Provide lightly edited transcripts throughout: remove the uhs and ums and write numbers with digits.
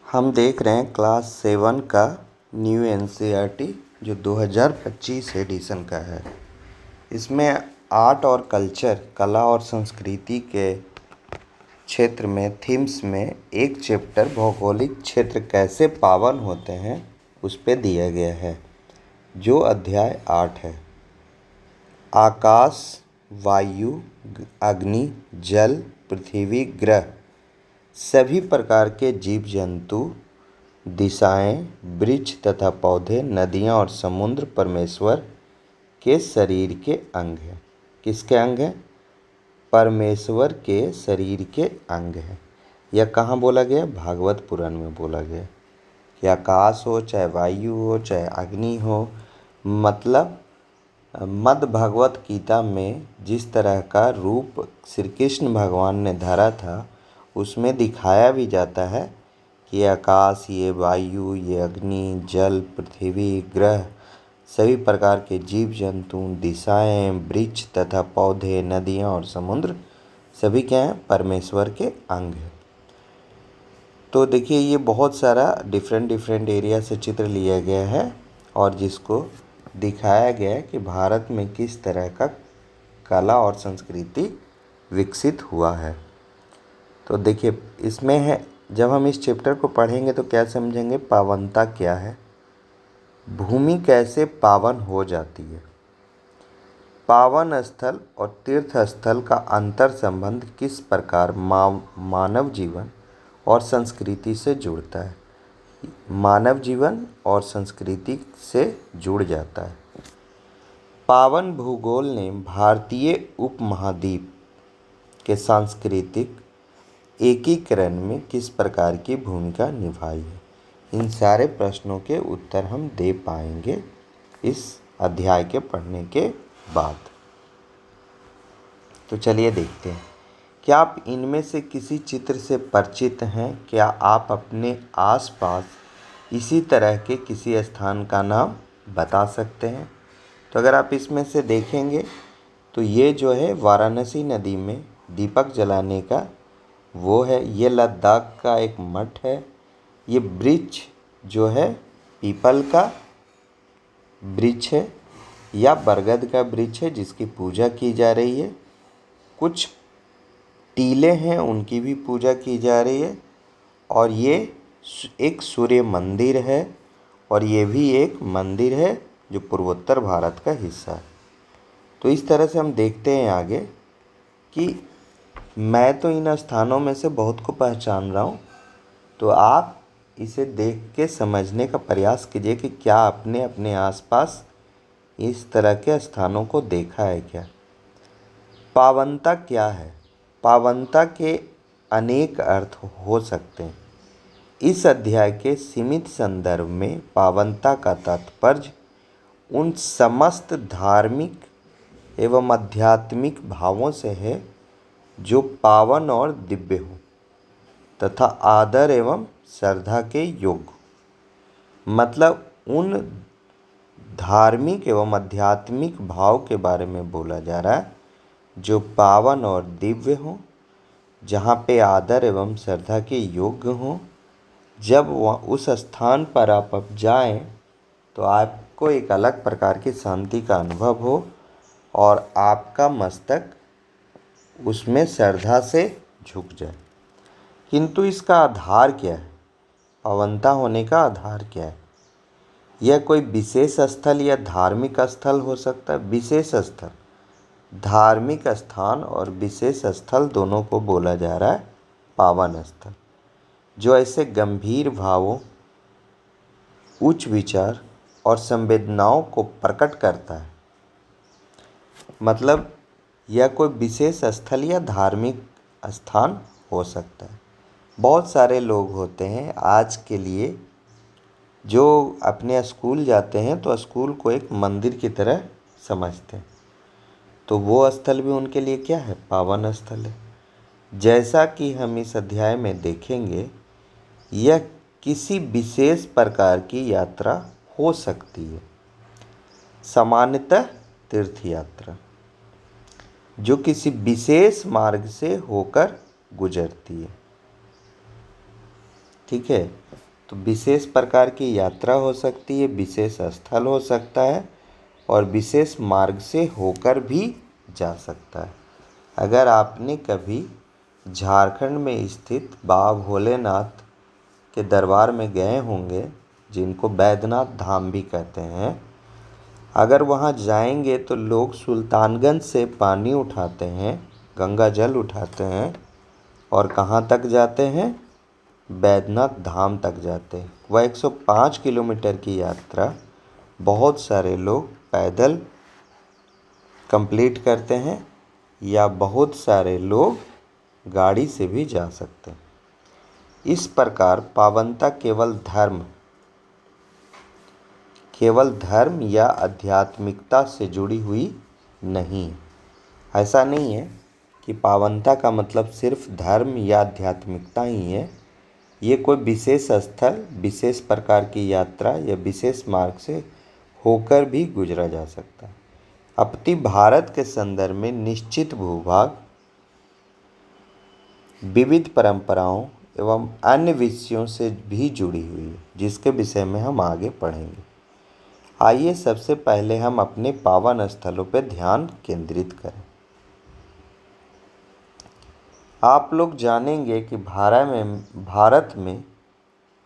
हम देख रहे हैं क्लास 7 का न्यू एनसीईआरटी जो 2025 एडिशन का है। इसमें आर्ट और कल्चर, कला और संस्कृति के क्षेत्र में थीम्स में एक चैप्टर भौगोलिक क्षेत्र कैसे पावन होते हैं उस पे दिया गया है, जो अध्याय 8 है। आकाश, वायु, अग्नि, जल, पृथ्वी, ग्रह, सभी प्रकार के जीव जंतु, दिशाएं, वृक्ष तथा पौधे, नदियां और समुद्र परमेश्वर के शरीर के अंग हैं। किसके अंग हैं? परमेश्वर के शरीर के अंग हैं। यह कहाँ बोला गया? भागवत पुराण में बोला गया कि आकाश हो, चाहे वायु हो, चाहे अग्नि हो, मतलब मद् भगवत गीता में जिस तरह का रूप श्री कृष्ण भगवान ने धरा था, उसमें दिखाया भी जाता है कि आकाश, ये वायु, ये अग्नि, जल, पृथ्वी, ग्रह, सभी प्रकार के जीव जंतु, दिशाएं, वृक्ष तथा पौधे, नदियां और समुद्र सभी क्या हैं? परमेश्वर के अंग हैं। तो देखिए, ये बहुत सारा डिफरेंट एरिया से चित्र लिया गया है और जिसको दिखाया गया है कि भारत में किस तरह का कला और संस्कृति विकसित हुआ है। तो देखिए, इसमें है, जब हम इस चैप्टर को पढ़ेंगे तो क्या समझेंगे? पावनता क्या है, भूमि कैसे पावन हो जाती है, पावन स्थल और तीर्थ स्थल का अंतर संबंध किस प्रकार मानव जीवन और संस्कृति से जुड़ता है, मानव जीवन और संस्कृति से जुड़ जाता है। पावन भूगोल ने भारतीय उपमहाद्वीप के सांस्कृतिक एकीकरण में किस प्रकार की भूमिका निभाई है? इन सारे प्रश्नों के उत्तर हम दे पाएंगे इस अध्याय के पढ़ने के बाद। तो चलिए देखते हैं। क्या आप इनमें से किसी चित्र से परिचित हैं? क्या आप अपने आसपास इसी तरह के किसी स्थान का नाम बता सकते हैं? तो अगर आप इसमें से देखेंगे तो ये जो है वाराणसी नदी में दीपक जलाने का वो है, ये लद्दाख का एक मठ है, ये वृक्ष जो है पीपल का वृक्ष है या बरगद का वृक्ष है जिसकी पूजा की जा रही है। कुछ टीले हैं, उनकी भी पूजा की जा रही है। और ये एक सूर्य मंदिर है और ये भी एक मंदिर है जो पूर्वोत्तर भारत का हिस्सा है। तो इस तरह से हम देखते हैं आगे कि मैं तो इन स्थानों में से बहुत को पहचान रहा हूँ, तो आप इसे देख के समझने का प्रयास कीजिए कि क्या आपने अपने आसपास इस तरह के स्थानों को देखा है क्या। पावनता क्या है? पावनता के अनेक अर्थ हो सकते हैं। इस अध्याय के सीमित संदर्भ में पावनता का तात्पर्य उन समस्त धार्मिक एवं आध्यात्मिक भावों से है जो पावन और दिव्य हो तथा आदर एवं श्रद्धा के योग्य। मतलब उन धार्मिक एवं आध्यात्मिक भाव के बारे में बोला जा रहा है जो पावन और दिव्य हो, जहाँ पे आदर एवं श्रद्धा के योग्य हो। जब वह उस स्थान पर आप जाएं तो आपको एक अलग प्रकार की शांति का अनुभव हो और आपका मस्तक उसमें श्रद्धा से झुक जाए। किंतु इसका आधार क्या है? पावनता होने का आधार क्या है? यह कोई विशेष स्थल या धार्मिक स्थल हो सकता है। विशेष स्थल, धार्मिक स्थान और विशेष स्थल दोनों को बोला जा रहा है पावन स्थल, जो ऐसे गंभीर भावों, उच्च विचार और संवेदनाओं को प्रकट करता है। मतलब यह कोई विशेष स्थल या धार्मिक स्थान हो सकता है। बहुत सारे लोग होते हैं आज के लिए जो अपने स्कूल जाते हैं तो स्कूल को एक मंदिर की तरह समझते हैं, तो वो स्थल भी उनके लिए क्या है? पावन स्थल है। जैसा कि हम इस अध्याय में देखेंगे, यह किसी विशेष प्रकार की यात्रा हो सकती है, सामान्यतः तीर्थ यात्रा, जो किसी विशेष मार्ग से होकर गुजरती है। ठीक है। तो विशेष प्रकार की यात्रा हो सकती है, विशेष स्थल हो सकता है और विशेष मार्ग से होकर भी जा सकता है। अगर आपने कभी झारखंड में स्थित बाबा भोलेनाथ के दरबार में गए होंगे, जिनको बैद्यनाथ धाम भी कहते हैं, अगर वहाँ जाएंगे तो लोग सुल्तानगंज से पानी उठाते हैं, गंगा जल उठाते हैं और कहाँ तक जाते हैं? बैद्यनाथ धाम तक जाते हैं। वह 105 किलोमीटर की यात्रा बहुत सारे लोग पैदल कंप्लीट करते हैं या बहुत सारे लोग गाड़ी से भी जा सकते हैं। इस प्रकार पावनता केवल धर्म या आध्यात्मिकता से जुड़ी हुई नहीं है। ऐसा नहीं है कि पावनता का मतलब सिर्फ धर्म या आध्यात्मिकता ही है। ये कोई विशेष स्थल, विशेष प्रकार की यात्रा या विशेष मार्ग से होकर भी गुजरा जा सकता है। अपनी भारत के संदर्भ में निश्चित भूभाग, विविध परंपराओं एवं अन्य विषयों से भी जुड़ी हुई है, जिसके विषय में हम आगे पढ़ेंगे। आइए सबसे पहले हम अपने पावन स्थलों पर ध्यान केंद्रित करें। आप लोग जानेंगे कि भारत में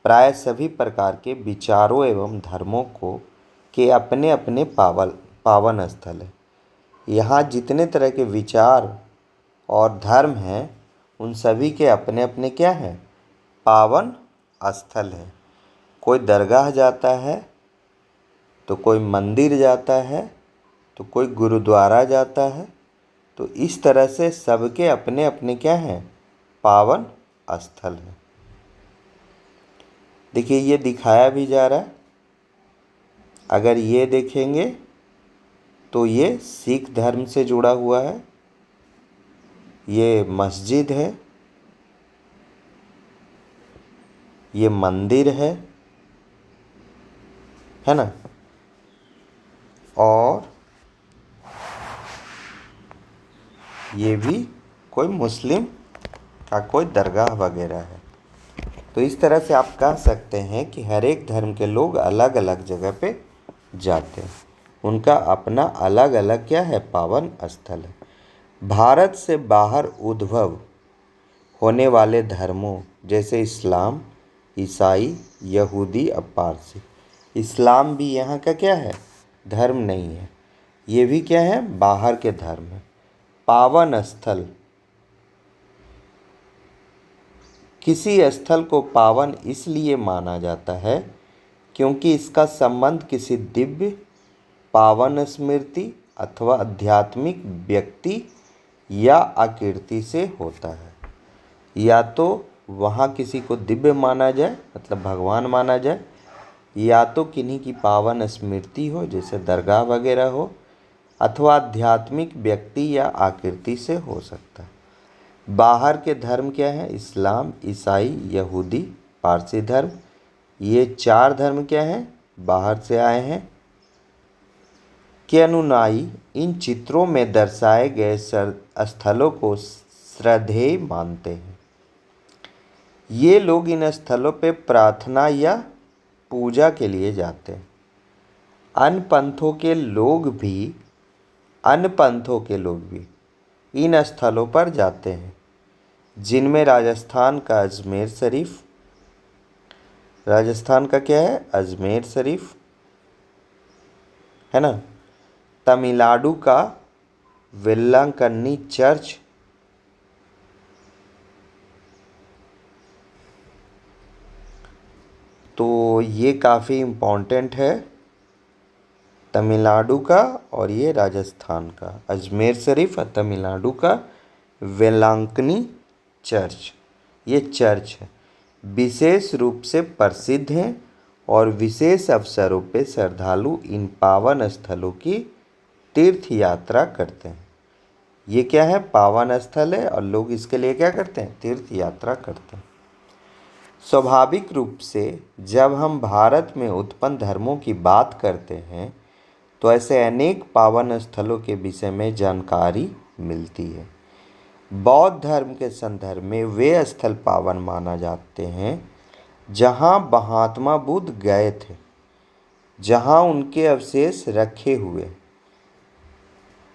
प्राय सभी प्रकार के विचारों एवं धर्मों के अपने अपने पावन स्थल हैं। यहाँ जितने तरह के विचार और धर्म हैं, उन सभी के अपने अपने क्या हैं? पावन स्थल हैं। कोई दरगाह जाता है, तो कोई मंदिर जाता है, तो कोई गुरुद्वारा जाता है। तो इस तरह से सबके अपने अपने क्या हैं? पावन स्थल हैं। देखिए, ये दिखाया भी जा रहा है। अगर ये देखेंगे तो ये सिख धर्म से जुड़ा हुआ है, ये मस्जिद है, ये मंदिर है ना। और ये भी कोई मुस्लिम का कोई दरगाह वगैरह है। तो इस तरह से आप कह सकते हैं कि हर एक धर्म के लोग अलग अलग जगह पे जाते हैं। उनका अपना अलग अलग क्या है? पावन स्थल है। भारत से बाहर उद्भव होने वाले धर्मों जैसे इस्लाम, ईसाई, यहूदी और पारसी। इस्लाम भी यहाँ का क्या है? धर्म नहीं है। ये भी क्या है? बाहर के धर्म है। पावन स्थल, किसी स्थल को पावन इसलिए माना जाता है क्योंकि इसका संबंध किसी दिव्य पावन स्मृति अथवा आध्यात्मिक व्यक्ति या आकृति से होता है। या तो वहाँ किसी को दिव्य माना जाए, मतलब भगवान माना जाए, या तो किन्हीं की पावन स्मृति हो, जैसे दरगाह वगैरह हो, अथवा आध्यात्मिक व्यक्ति या आकृति से हो सकता है। बाहर के धर्म क्या है? इस्लाम, ईसाई, यहूदी, पारसी धर्म। ये 4 धर्म क्या हैं? बाहर से आए हैं। के अनुयायी इन चित्रों में दर्शाए गए स्थलों को श्रद्धेय मानते हैं। ये लोग इन स्थलों पे प्रार्थना या पूजा के लिए जाते हैं। अन्य पंथों के लोग भी इन स्थलों पर जाते हैं, जिनमें राजस्थान का अजमेर शरीफ, राजस्थान का क्या है? अजमेर शरीफ है ना। तमिलनाडु का वेल्लांकन्नी चर्च, तो ये काफ़ी इम्पोर्टेंट है। तमिलनाडु का और ये राजस्थान का अजमेर शरीफ और तमिलनाडु का वेलांकनी चर्च। ये चर्च है, विशेष रूप से प्रसिद्ध हैं और विशेष अवसरों पे श्रद्धालु इन पावन स्थलों की तीर्थ यात्रा करते हैं। ये क्या है? पावन स्थल है और लोग इसके लिए क्या करते हैं? तीर्थ यात्रा करते हैं। स्वाभाविक रूप से जब हम भारत में उत्पन्न धर्मों की बात करते हैं तो ऐसे अनेक पावन स्थलों के विषय में जानकारी मिलती है। बौद्ध धर्म के संदर्भ में वे स्थल पावन माना जाते हैं जहाँ महात्मा बुद्ध गए थे, जहाँ उनके अवशेष रखे हुए।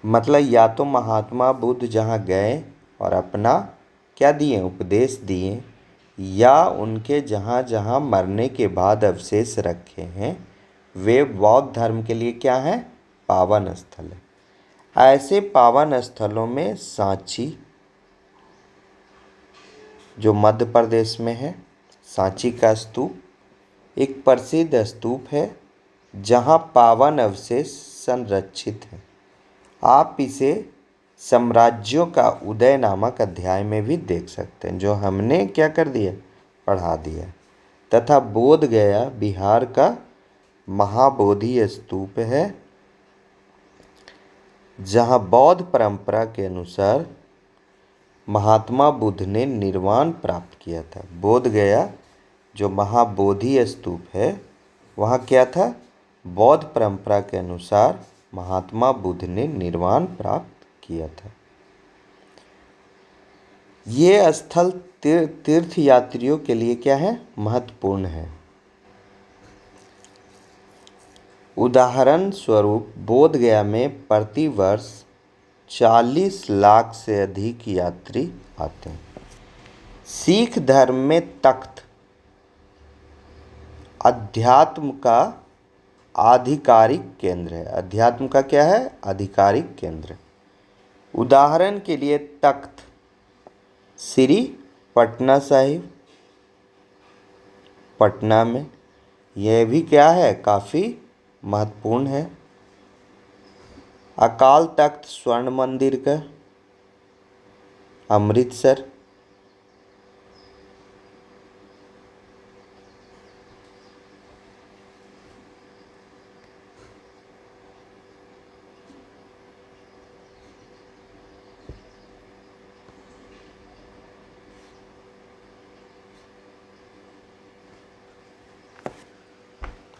मतलब या तो महात्मा बुद्ध जहाँ गए और अपना क्या दिए, उपदेश दिए, या उनके जहाँ जहाँ मरने के बाद अवशेष रखे हैं वे बौद्ध धर्म के लिए क्या है, पावन स्थल है। ऐसे पावन स्थलों में सांची जो मध्य प्रदेश में है, सांची का स्तूप एक प्रसिद्ध स्तूप है जहाँ पावन अवशेष संरक्षित हैं। आप इसे साम्राज्यों का उदय नामक अध्याय में भी देख सकते हैं, जो हमने क्या कर दिया, पढ़ा दिया। तथा बोध गया बिहार का महाबोधि स्तूप है, जहाँ बौद्ध परंपरा के अनुसार महात्मा बुद्ध ने निर्वाण प्राप्त किया था। बोध गया जो महाबोधि स्तूप है वहाँ क्या था, बौद्ध परंपरा के अनुसार महात्मा बुद्ध ने निर्वाण प्राप्त किया था। ये स्थल तीर्थ यात्रियों के लिए क्या है, महत्वपूर्ण है। उदाहरण स्वरूप बोध गया में प्रतिवर्ष 40 लाख से अधिक यात्री आते हैं। सिख धर्म में तख्त अध्यात्म का आधिकारिक केंद्र है। अध्यात्म का क्या है, आधिकारिक केंद्र। उदाहरण के लिए तख्त श्री पटना साहिब पटना में, यह भी क्या है, काफ़ी महत्वपूर्ण है। अकाल तख्त स्वर्ण मंदिर का अमृतसर,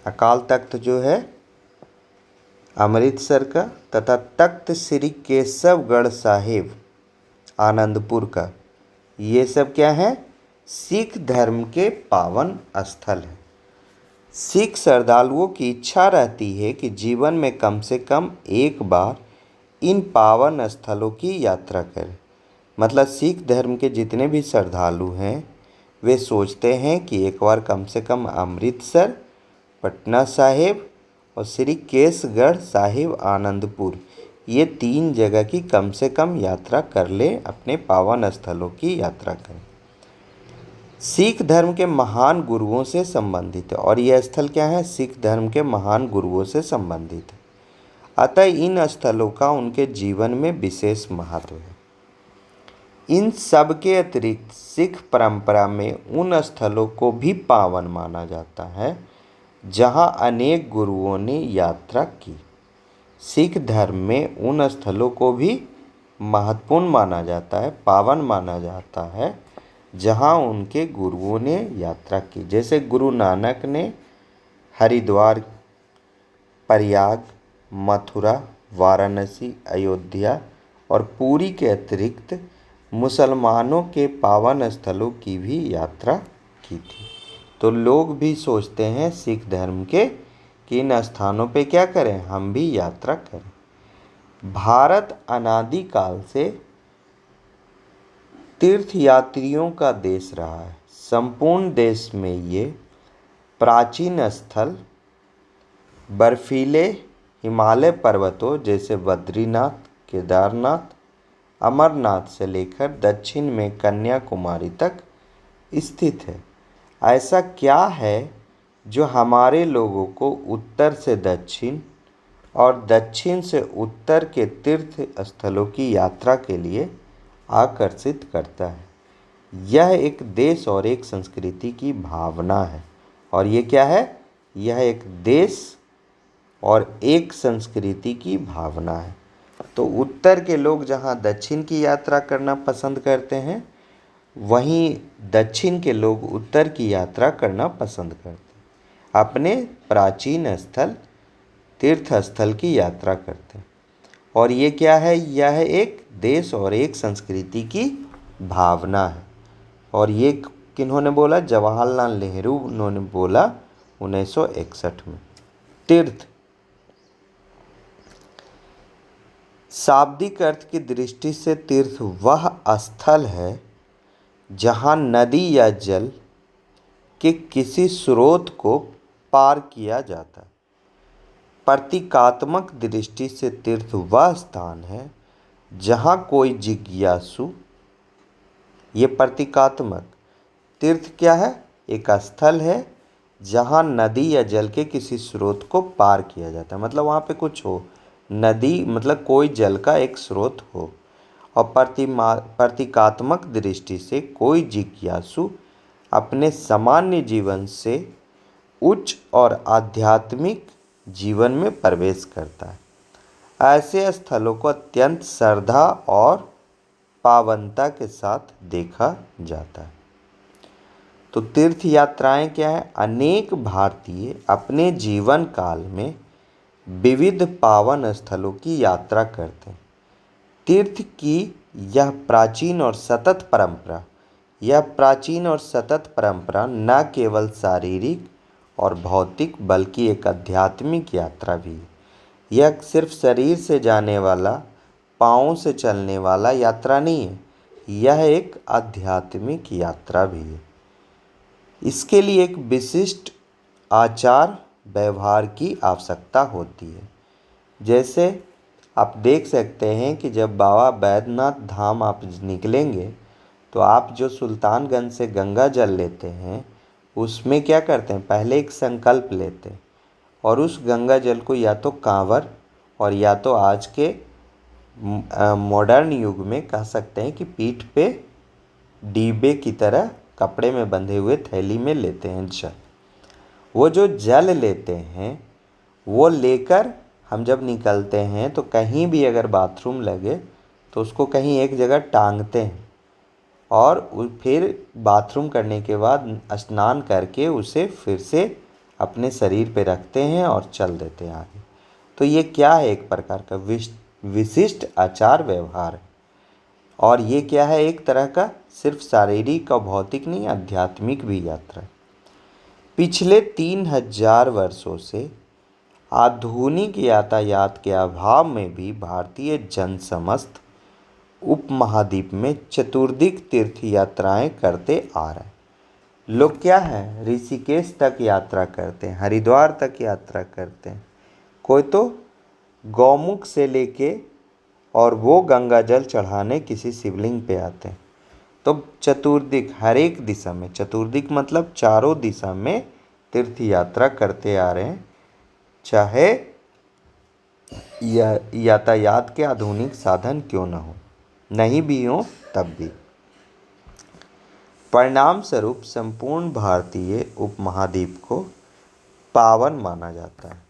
अकाल तख्त जो है अमृतसर का, तथा तख्त श्री केशवगढ़ साहिब आनंदपुर का, ये सब क्या है, सिख धर्म के पावन स्थल हैं। सिख श्रद्धालुओं की इच्छा रहती है कि जीवन में कम से कम एक बार इन पावन स्थलों की यात्रा करें। मतलब सिख धर्म के जितने भी श्रद्धालु हैं वे सोचते हैं कि एक बार कम से कम अमृतसर, पटना साहिब और श्री केशगढ़ साहिब आनंदपुर, ये 3 जगह की कम से कम यात्रा कर ले, अपने पावन स्थलों की यात्रा करें। सिख धर्म के महान गुरुओं से संबंधित है, और यह स्थल क्या है, सिख धर्म के महान गुरुओं से संबंधित है। अतः इन स्थलों का उनके जीवन में विशेष महत्व है। इन सब के अतिरिक्त सिख परंपरा में उन स्थलों को भी पावन माना जाता है जहां अनेक गुरुओं ने यात्रा की। सिख धर्म में उन स्थलों को भी महत्वपूर्ण माना जाता है, पावन माना जाता है, जहां उनके गुरुओं ने यात्रा की। जैसे गुरु नानक ने हरिद्वार, प्रयाग, मथुरा, वाराणसी, अयोध्या और पुरी के अतिरिक्त मुसलमानों के पावन स्थलों की भी यात्रा की थी। तो लोग भी सोचते हैं सिख धर्म के कि इन स्थानों पे क्या करें, हम भी यात्रा करें। भारत अनादि काल से तीर्थ यात्रियों का देश रहा है। संपूर्ण देश में ये प्राचीन स्थल बर्फीले हिमालय पर्वतों जैसे बद्रीनाथ, केदारनाथ, अमरनाथ से लेकर दक्षिण में कन्याकुमारी तक स्थित है। ऐसा क्या है जो हमारे लोगों को उत्तर से दक्षिण और दक्षिण से उत्तर के तीर्थ स्थलों की यात्रा के लिए आकर्षित करता है? यह एक देश और एक संस्कृति की भावना है। और ये क्या है, यह एक देश और एक संस्कृति की भावना है। तो उत्तर के लोग जहाँ दक्षिण की यात्रा करना पसंद करते हैं, वहीं दक्षिण के लोग उत्तर की यात्रा करना पसंद करते हैं। अपने प्राचीन स्थल, तीर्थ स्थल की यात्रा करते हैं। और ये क्या है, यह एक देश और एक संस्कृति की भावना है। और ये किन्होंने बोला? जवाहरलाल नेहरू उन्होंने बोला 1961 में। तीर्थ शाब्दिक अर्थ की दृष्टि से तीर्थ वह स्थल है जहाँ नदी या जल के किसी स्रोत को पार किया जाता है। प्रतीकात्मक दृष्टि से तीर्थ वह स्थान है जहाँ कोई जिज्ञासु, ये प्रतीकात्मक, तीर्थ क्या है? एक स्थल है जहाँ नदी या जल के किसी स्रोत को पार किया जाता है, मतलब वहाँ पे कुछ हो, नदी मतलब कोई जल का एक स्रोत हो। और प्रतीकात्मक दृष्टि से कोई जिज्ञासु अपने सामान्य जीवन से उच्च और आध्यात्मिक जीवन में प्रवेश करता है। ऐसे स्थलों को अत्यंत श्रद्धा और पावनता के साथ देखा जाता है। तो तीर्थ यात्राएं क्या है? अनेक भारतीय अपने जीवन काल में विविध पावन स्थलों की यात्रा करते हैं। तीर्थ की यह प्राचीन और सतत परंपरा न केवल शारीरिक और भौतिक बल्कि एक आध्यात्मिक यात्रा भी है। यह सिर्फ शरीर से जाने वाला, पाँव से चलने वाला यात्रा नहीं है, यह एक आध्यात्मिक यात्रा भी है। इसके लिए एक विशिष्ट आचार व्यवहार की आवश्यकता होती है। जैसे आप देख सकते हैं कि जब बाबा बैद्यनाथ धाम आप निकलेंगे तो आप जो सुल्तानगंज से गंगा जल लेते हैं उसमें क्या करते हैं? पहले एक संकल्प लेते हैं और उस गंगा जल को या तो कांवर और या तो आज के मॉडर्न युग में कह सकते हैं कि पीठ पे डिब्बे की तरह कपड़े में बंधे हुए थैली में लेते हैं जल। वो जो जल लेते हैं वो लेकर हम जब निकलते हैं तो कहीं भी अगर बाथरूम लगे तो उसको कहीं एक जगह टांगते हैं और फिर बाथरूम करने के बाद स्नान करके उसे फिर से अपने शरीर पे रखते हैं और चल देते हैं आगे। तो ये क्या है? एक प्रकार का विशिष्ट आचार व्यवहार है। और ये क्या है? एक तरह का सिर्फ शारीरिक और भौतिक नहीं, आध्यात्मिक भी यात्रा। पिछले 3000 वर्षों से आधुनिक यातायात के अभाव में भी भारतीय जन समस्त उपमहाद्वीप में चतुर्दिक तीर्थ यात्राएं करते आ रहे हैं। लोग क्या है? ऋषिकेश तक यात्रा करते हैं, हरिद्वार तक यात्रा करते हैं, कोई तो गौमुख से लेके और वो गंगा जल चढ़ाने किसी शिवलिंग पे आते हैं। तो चतुर्दिक, हर एक दिशा में, चतुर्दिक मतलब चारों दिशा में तीर्थ यात्रा करते आ रहे हैं, चाहे यातायात के आधुनिक साधन क्यों न हो, नहीं भी हो तब भी। परिणाम स्वरूप संपूर्ण भारतीय उपमहाद्वीप को पावन माना जाता है।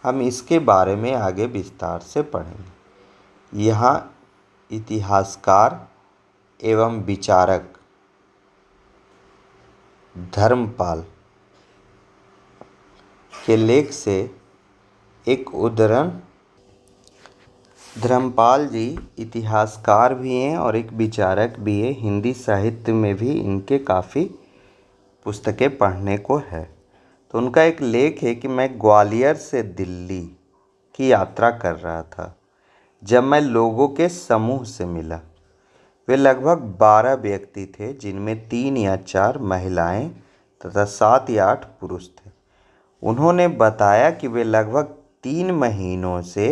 हम इसके बारे में आगे विस्तार से पढ़ेंगे। यहाँ इतिहासकार एवं विचारक धर्मपाल के लेख से एक उद्धरण। धर्मपाल जी इतिहासकार भी हैं और एक विचारक भी है। हिंदी साहित्य में भी इनके काफ़ी पुस्तकें पढ़ने को है। तो उनका एक लेख है कि मैं ग्वालियर से दिल्ली की यात्रा कर रहा था जब मैं लोगों के समूह से मिला। वे लगभग 12 व्यक्ति थे, जिनमें 3 या 4 महिलाएं तथा 7 या 8 पुरुष थे। उन्होंने बताया कि वे लगभग 3 महीनों से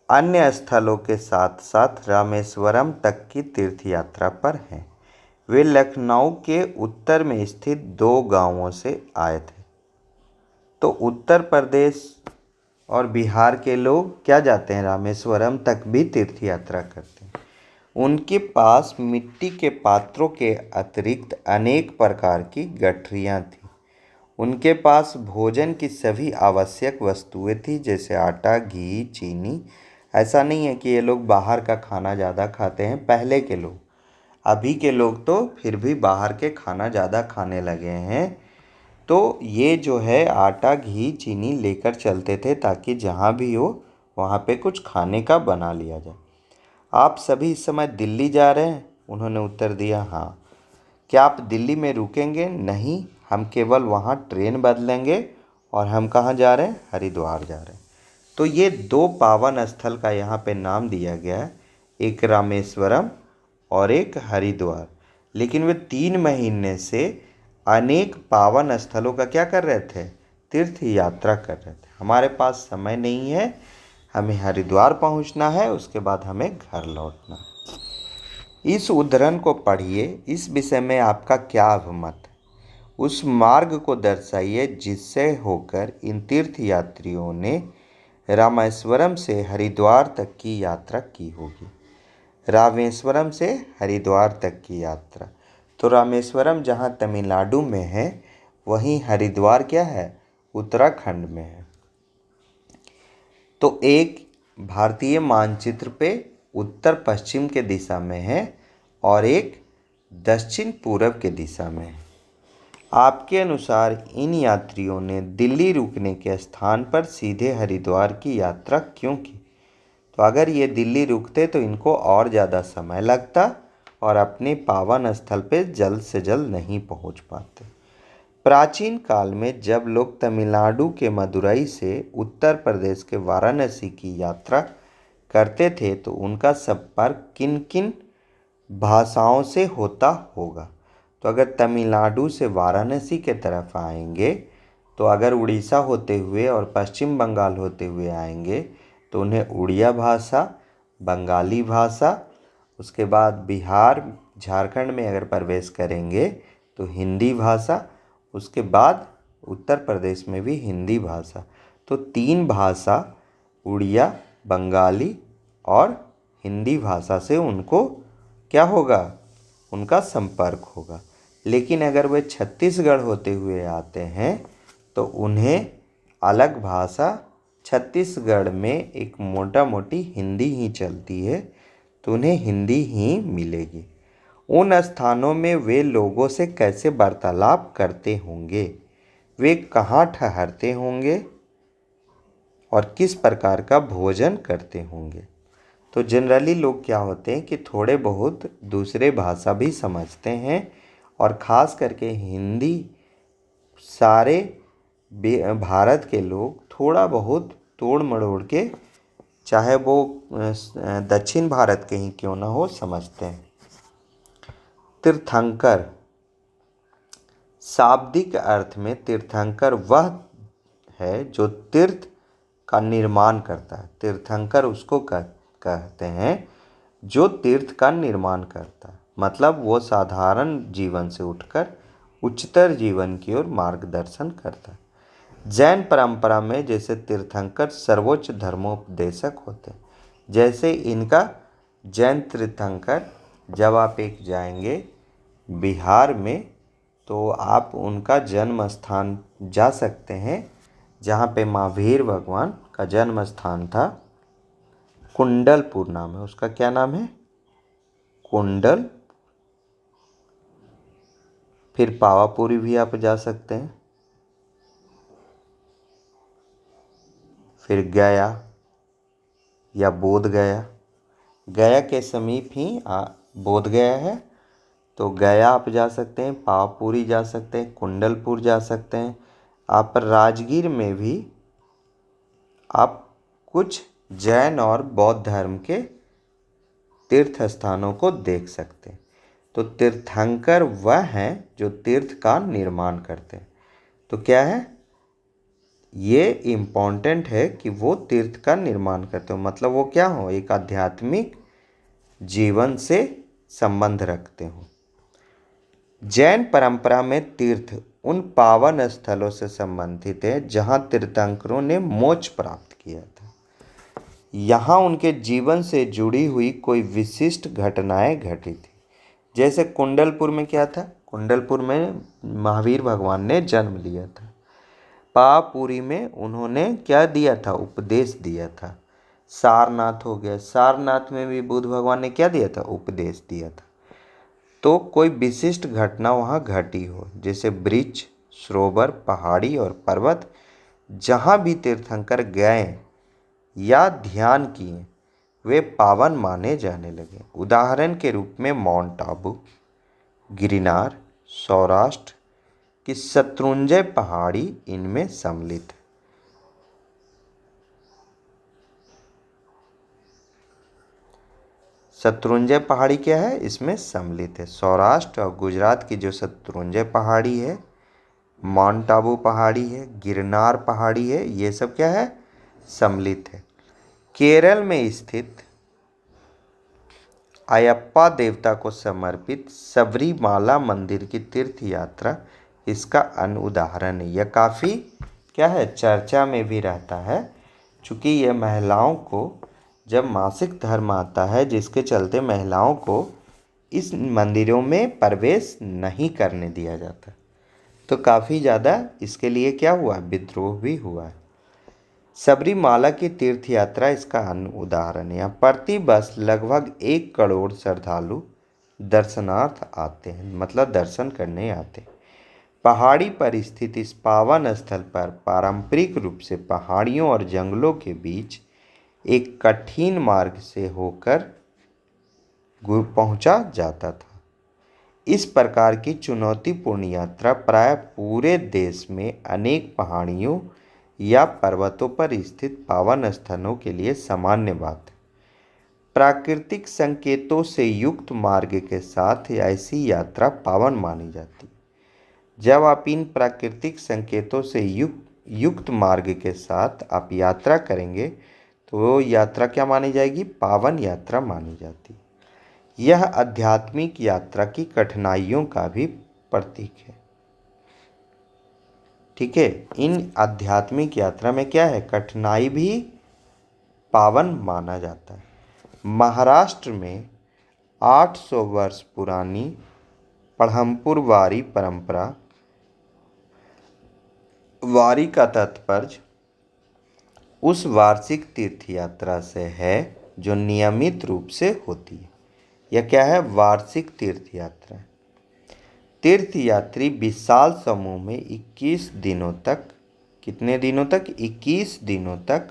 अन्य स्थलों के साथ साथ रामेश्वरम तक की तीर्थ यात्रा पर हैं। वे लखनऊ के उत्तर में स्थित 2 गांवों से आए थे। तो उत्तर प्रदेश और बिहार के लोग क्या जाते हैं? रामेश्वरम तक भी तीर्थ यात्रा करते हैं। उनके पास मिट्टी के पात्रों के अतिरिक्त अनेक प्रकार की गठरियाँ थीं। उनके पास भोजन की सभी आवश्यक वस्तुएं थीं, जैसे आटा, घी, चीनी। ऐसा नहीं है कि ये लोग बाहर का खाना ज़्यादा खाते हैं, पहले के लोग। अभी के लोग तो फिर भी बाहर के खाना ज़्यादा खाने लगे हैं। तो ये जो है आटा, घी, चीनी लेकर चलते थे ताकि जहाँ भी हो वहाँ पे कुछ खाने का बना लिया जाए। आप सभी इस समय दिल्ली जा रहे हैं? उन्होंने उत्तर दिया, हाँ। क्या आप दिल्ली में रुकेंगे? नहीं, हम केवल वहाँ ट्रेन बदलेंगे और हम कहाँ जा रहे हैं? हरिद्वार जा रहे हैं। तो ये दो पावन स्थल का यहाँ पे नाम दिया गया है, एक रामेश्वरम और एक हरिद्वार। लेकिन वे 3 महीने से अनेक पावन स्थलों का क्या कर रहे थे? तीर्थ यात्रा कर रहे थे। हमारे पास समय नहीं है, हमें हरिद्वार पहुंचना है, उसके बाद हमें घर लौटना है। इस उद्धरण को पढ़िए, इस विषय में आपका क्या अभिमत है? उस मार्ग को दर्शाइए जिससे होकर इन तीर्थ यात्रियों ने रामेश्वरम से हरिद्वार तक की यात्रा की होगी। रामेश्वरम से हरिद्वार तक की यात्रा, तो रामेश्वरम जहाँ तमिलनाडु में है, वहीं हरिद्वार क्या है? उत्तराखंड में है। तो एक भारतीय मानचित्र पे उत्तर पश्चिम के दिशा में है और एक दक्षिण पूर्व के दिशा में है। आपके अनुसार इन यात्रियों ने दिल्ली रुकने के स्थान पर सीधे हरिद्वार की यात्रा क्यों की? तो अगर ये दिल्ली रुकते तो इनको और ज़्यादा समय लगता और अपने पावन स्थल पे जल्द से जल्द नहीं पहुंच पाते। प्राचीन काल में जब लोग तमिलनाडु के मदुरई से उत्तर प्रदेश के वाराणसी की यात्रा करते थे तो उनका संपर्क किन किन भाषाओं से होता होगा? तो अगर तमिलनाडु से वाराणसी के तरफ आएंगे, तो अगर उड़ीसा होते हुए और पश्चिम बंगाल होते हुए आएंगे तो उन्हें उड़िया भाषा, बंगाली भाषा, उसके बाद बिहार झारखंड में अगर प्रवेश करेंगे तो हिंदी भाषा, उसके बाद उत्तर प्रदेश में भी हिंदी भाषा। तो 3 भाषा उड़िया, बंगाली और हिंदी भाषा से उनको क्या होगा? उनका संपर्क होगा। लेकिन अगर वे छत्तीसगढ़ होते हुए आते हैं तो उन्हें अलग भाषा, छत्तीसगढ़ में एक मोटा मोटी हिंदी ही चलती है, तो उन्हें हिंदी ही मिलेगी। उन स्थानों में वे लोगों से कैसे वार्तालाप करते होंगे? वे कहाँ ठहरते होंगे और किस प्रकार का भोजन करते होंगे? तो जनरली लोग क्या होते हैं कि थोड़े बहुत दूसरे भाषा भी समझते हैं और ख़ास करके हिंदी सारे भारत के लोग थोड़ा बहुत तोड़ मड़ोड़ के, चाहे वो दक्षिण भारत के ही क्यों ना हो, समझते हैं। तीर्थंकर, शाब्दिक अर्थ में तीर्थंकर वह है जो तीर्थ का निर्माण करता है। तीर्थंकर उसको कहते हैं जो तीर्थ का निर्माण करता है, मतलब वो साधारण जीवन से उठकर उच्चतर जीवन की ओर मार्गदर्शन करता है। जैन परंपरा में जैसे तीर्थंकर सर्वोच्च धर्मोपदेशक होते हैं, जैसे इनका जैन तीर्थंकर, जब आप एक जाएंगे बिहार में तो आप उनका जन्म स्थान जा सकते हैं, जहाँ पे महावीर भगवान का जन्म स्थान था। कुंडलपुर नाम है उसका। क्या नाम है? कुंडल। फिर पावापुरी भी आप जा सकते हैं, फिर गया या बोध गया। गया के समीप ही बोध गया है, तो गया आप जा सकते हैं, पावापुरी जा सकते हैं, कुंडलपुर जा सकते हैं। आप राजगीर में भी आप कुछ जैन और बौद्ध धर्म के तीर्थ स्थानों को देख सकते हैं। तो तीर्थंकर वह हैं जो तीर्थ का निर्माण करते हैं। तो क्या है? ये इम्पोर्टेंट है कि वो तीर्थ का निर्माण करते हो, मतलब वो क्या हो? एक आध्यात्मिक जीवन से संबंध रखते हो। जैन परंपरा में तीर्थ उन पावन स्थलों से संबंधित है जहाँ तीर्थंकरों ने मोक्ष प्राप्त किया था। यहाँ उनके जीवन से जुड़ी हुई कोई विशिष्ट घटनाएं घटी थी। जैसे कुंडलपुर में क्या था? कुंडलपुर में महावीर भगवान ने जन्म लिया था। पावापुरी में उन्होंने क्या दिया था? उपदेश दिया था। सारनाथ हो गया, सारनाथ में भी बुद्ध भगवान ने क्या दिया था? उपदेश दिया था। तो कोई विशिष्ट घटना वहाँ घटी हो, जैसे वृक्ष, सरोवर, पहाड़ी और पर्वत, जहाँ भी तीर्थंकर गए या ध्यान किए वे पावन माने जाने लगे। उदाहरण के रूप में माउंट आबू, गिरनार, सौराष्ट्र की शत्रुंजय पहाड़ी इनमें सम्मिलित है। शत्रुंजय पहाड़ी क्या है, इसमें सम्मिलित है। सौराष्ट्र और गुजरात की जो शत्रुंजय पहाड़ी है, माउंट आबू पहाड़ी है, गिरनार पहाड़ी है, ये सब क्या है, सम्मिलित है। केरल में स्थित अयप्पा देवता को समर्पित सबरीमाला मंदिर की तीर्थ यात्रा इसका अन्य उदाहरण है। यह काफ़ी क्या है, चर्चा में भी रहता है, चूँकि यह महिलाओं को जब मासिक धर्म आता है, जिसके चलते महिलाओं को इस मंदिरों में प्रवेश नहीं करने दिया जाता, तो काफ़ी ज़्यादा इसके लिए क्या हुआ, विद्रोह भी हुआ है। सबरीमाला की तीर्थ यात्रा इसका अन्य उदाहरण है। यहाँ प्रति वर्ष लगभग 1 करोड़ श्रद्धालु दर्शनार्थ आते हैं, मतलब दर्शन करने आते हैं। पहाड़ी पर स्थित इस पावन स्थल पर पारंपरिक रूप से पहाड़ियों और जंगलों के बीच एक कठिन मार्ग से होकर पहुंचा जाता था। इस प्रकार की चुनौतीपूर्ण यात्रा प्राय पूरे देश में अनेक पहाड़ियों या पर्वतों पर स्थित पावन स्थलों के लिए सामान्य बात है। प्राकृतिक संकेतों से युक्त मार्ग के साथ ऐसी यात्रा पावन मानी जाती है। जब आप इन प्राकृतिक संकेतों से युक्त मार्ग के साथ आप यात्रा करेंगे तो वो यात्रा क्या मानी जाएगी, पावन यात्रा मानी जाती है। यह आध्यात्मिक यात्रा की कठिनाइयों का भी प्रतीक है। ठीक है, इन आध्यात्मिक यात्रा में क्या है, कठिनाई भी पावन माना जाता है। महाराष्ट्र में 800 वर्ष पुरानी पढ़मपुर वारी परंपरा, वारी का तात्पर्य उस वार्षिक तीर्थ यात्रा से है जो नियमित रूप से होती है। यह क्या है, वार्षिक तीर्थ यात्रा। तीर्थ यात्री विशाल समूह में 21 दिनों तक, कितने दिनों तक, 21 दिनों तक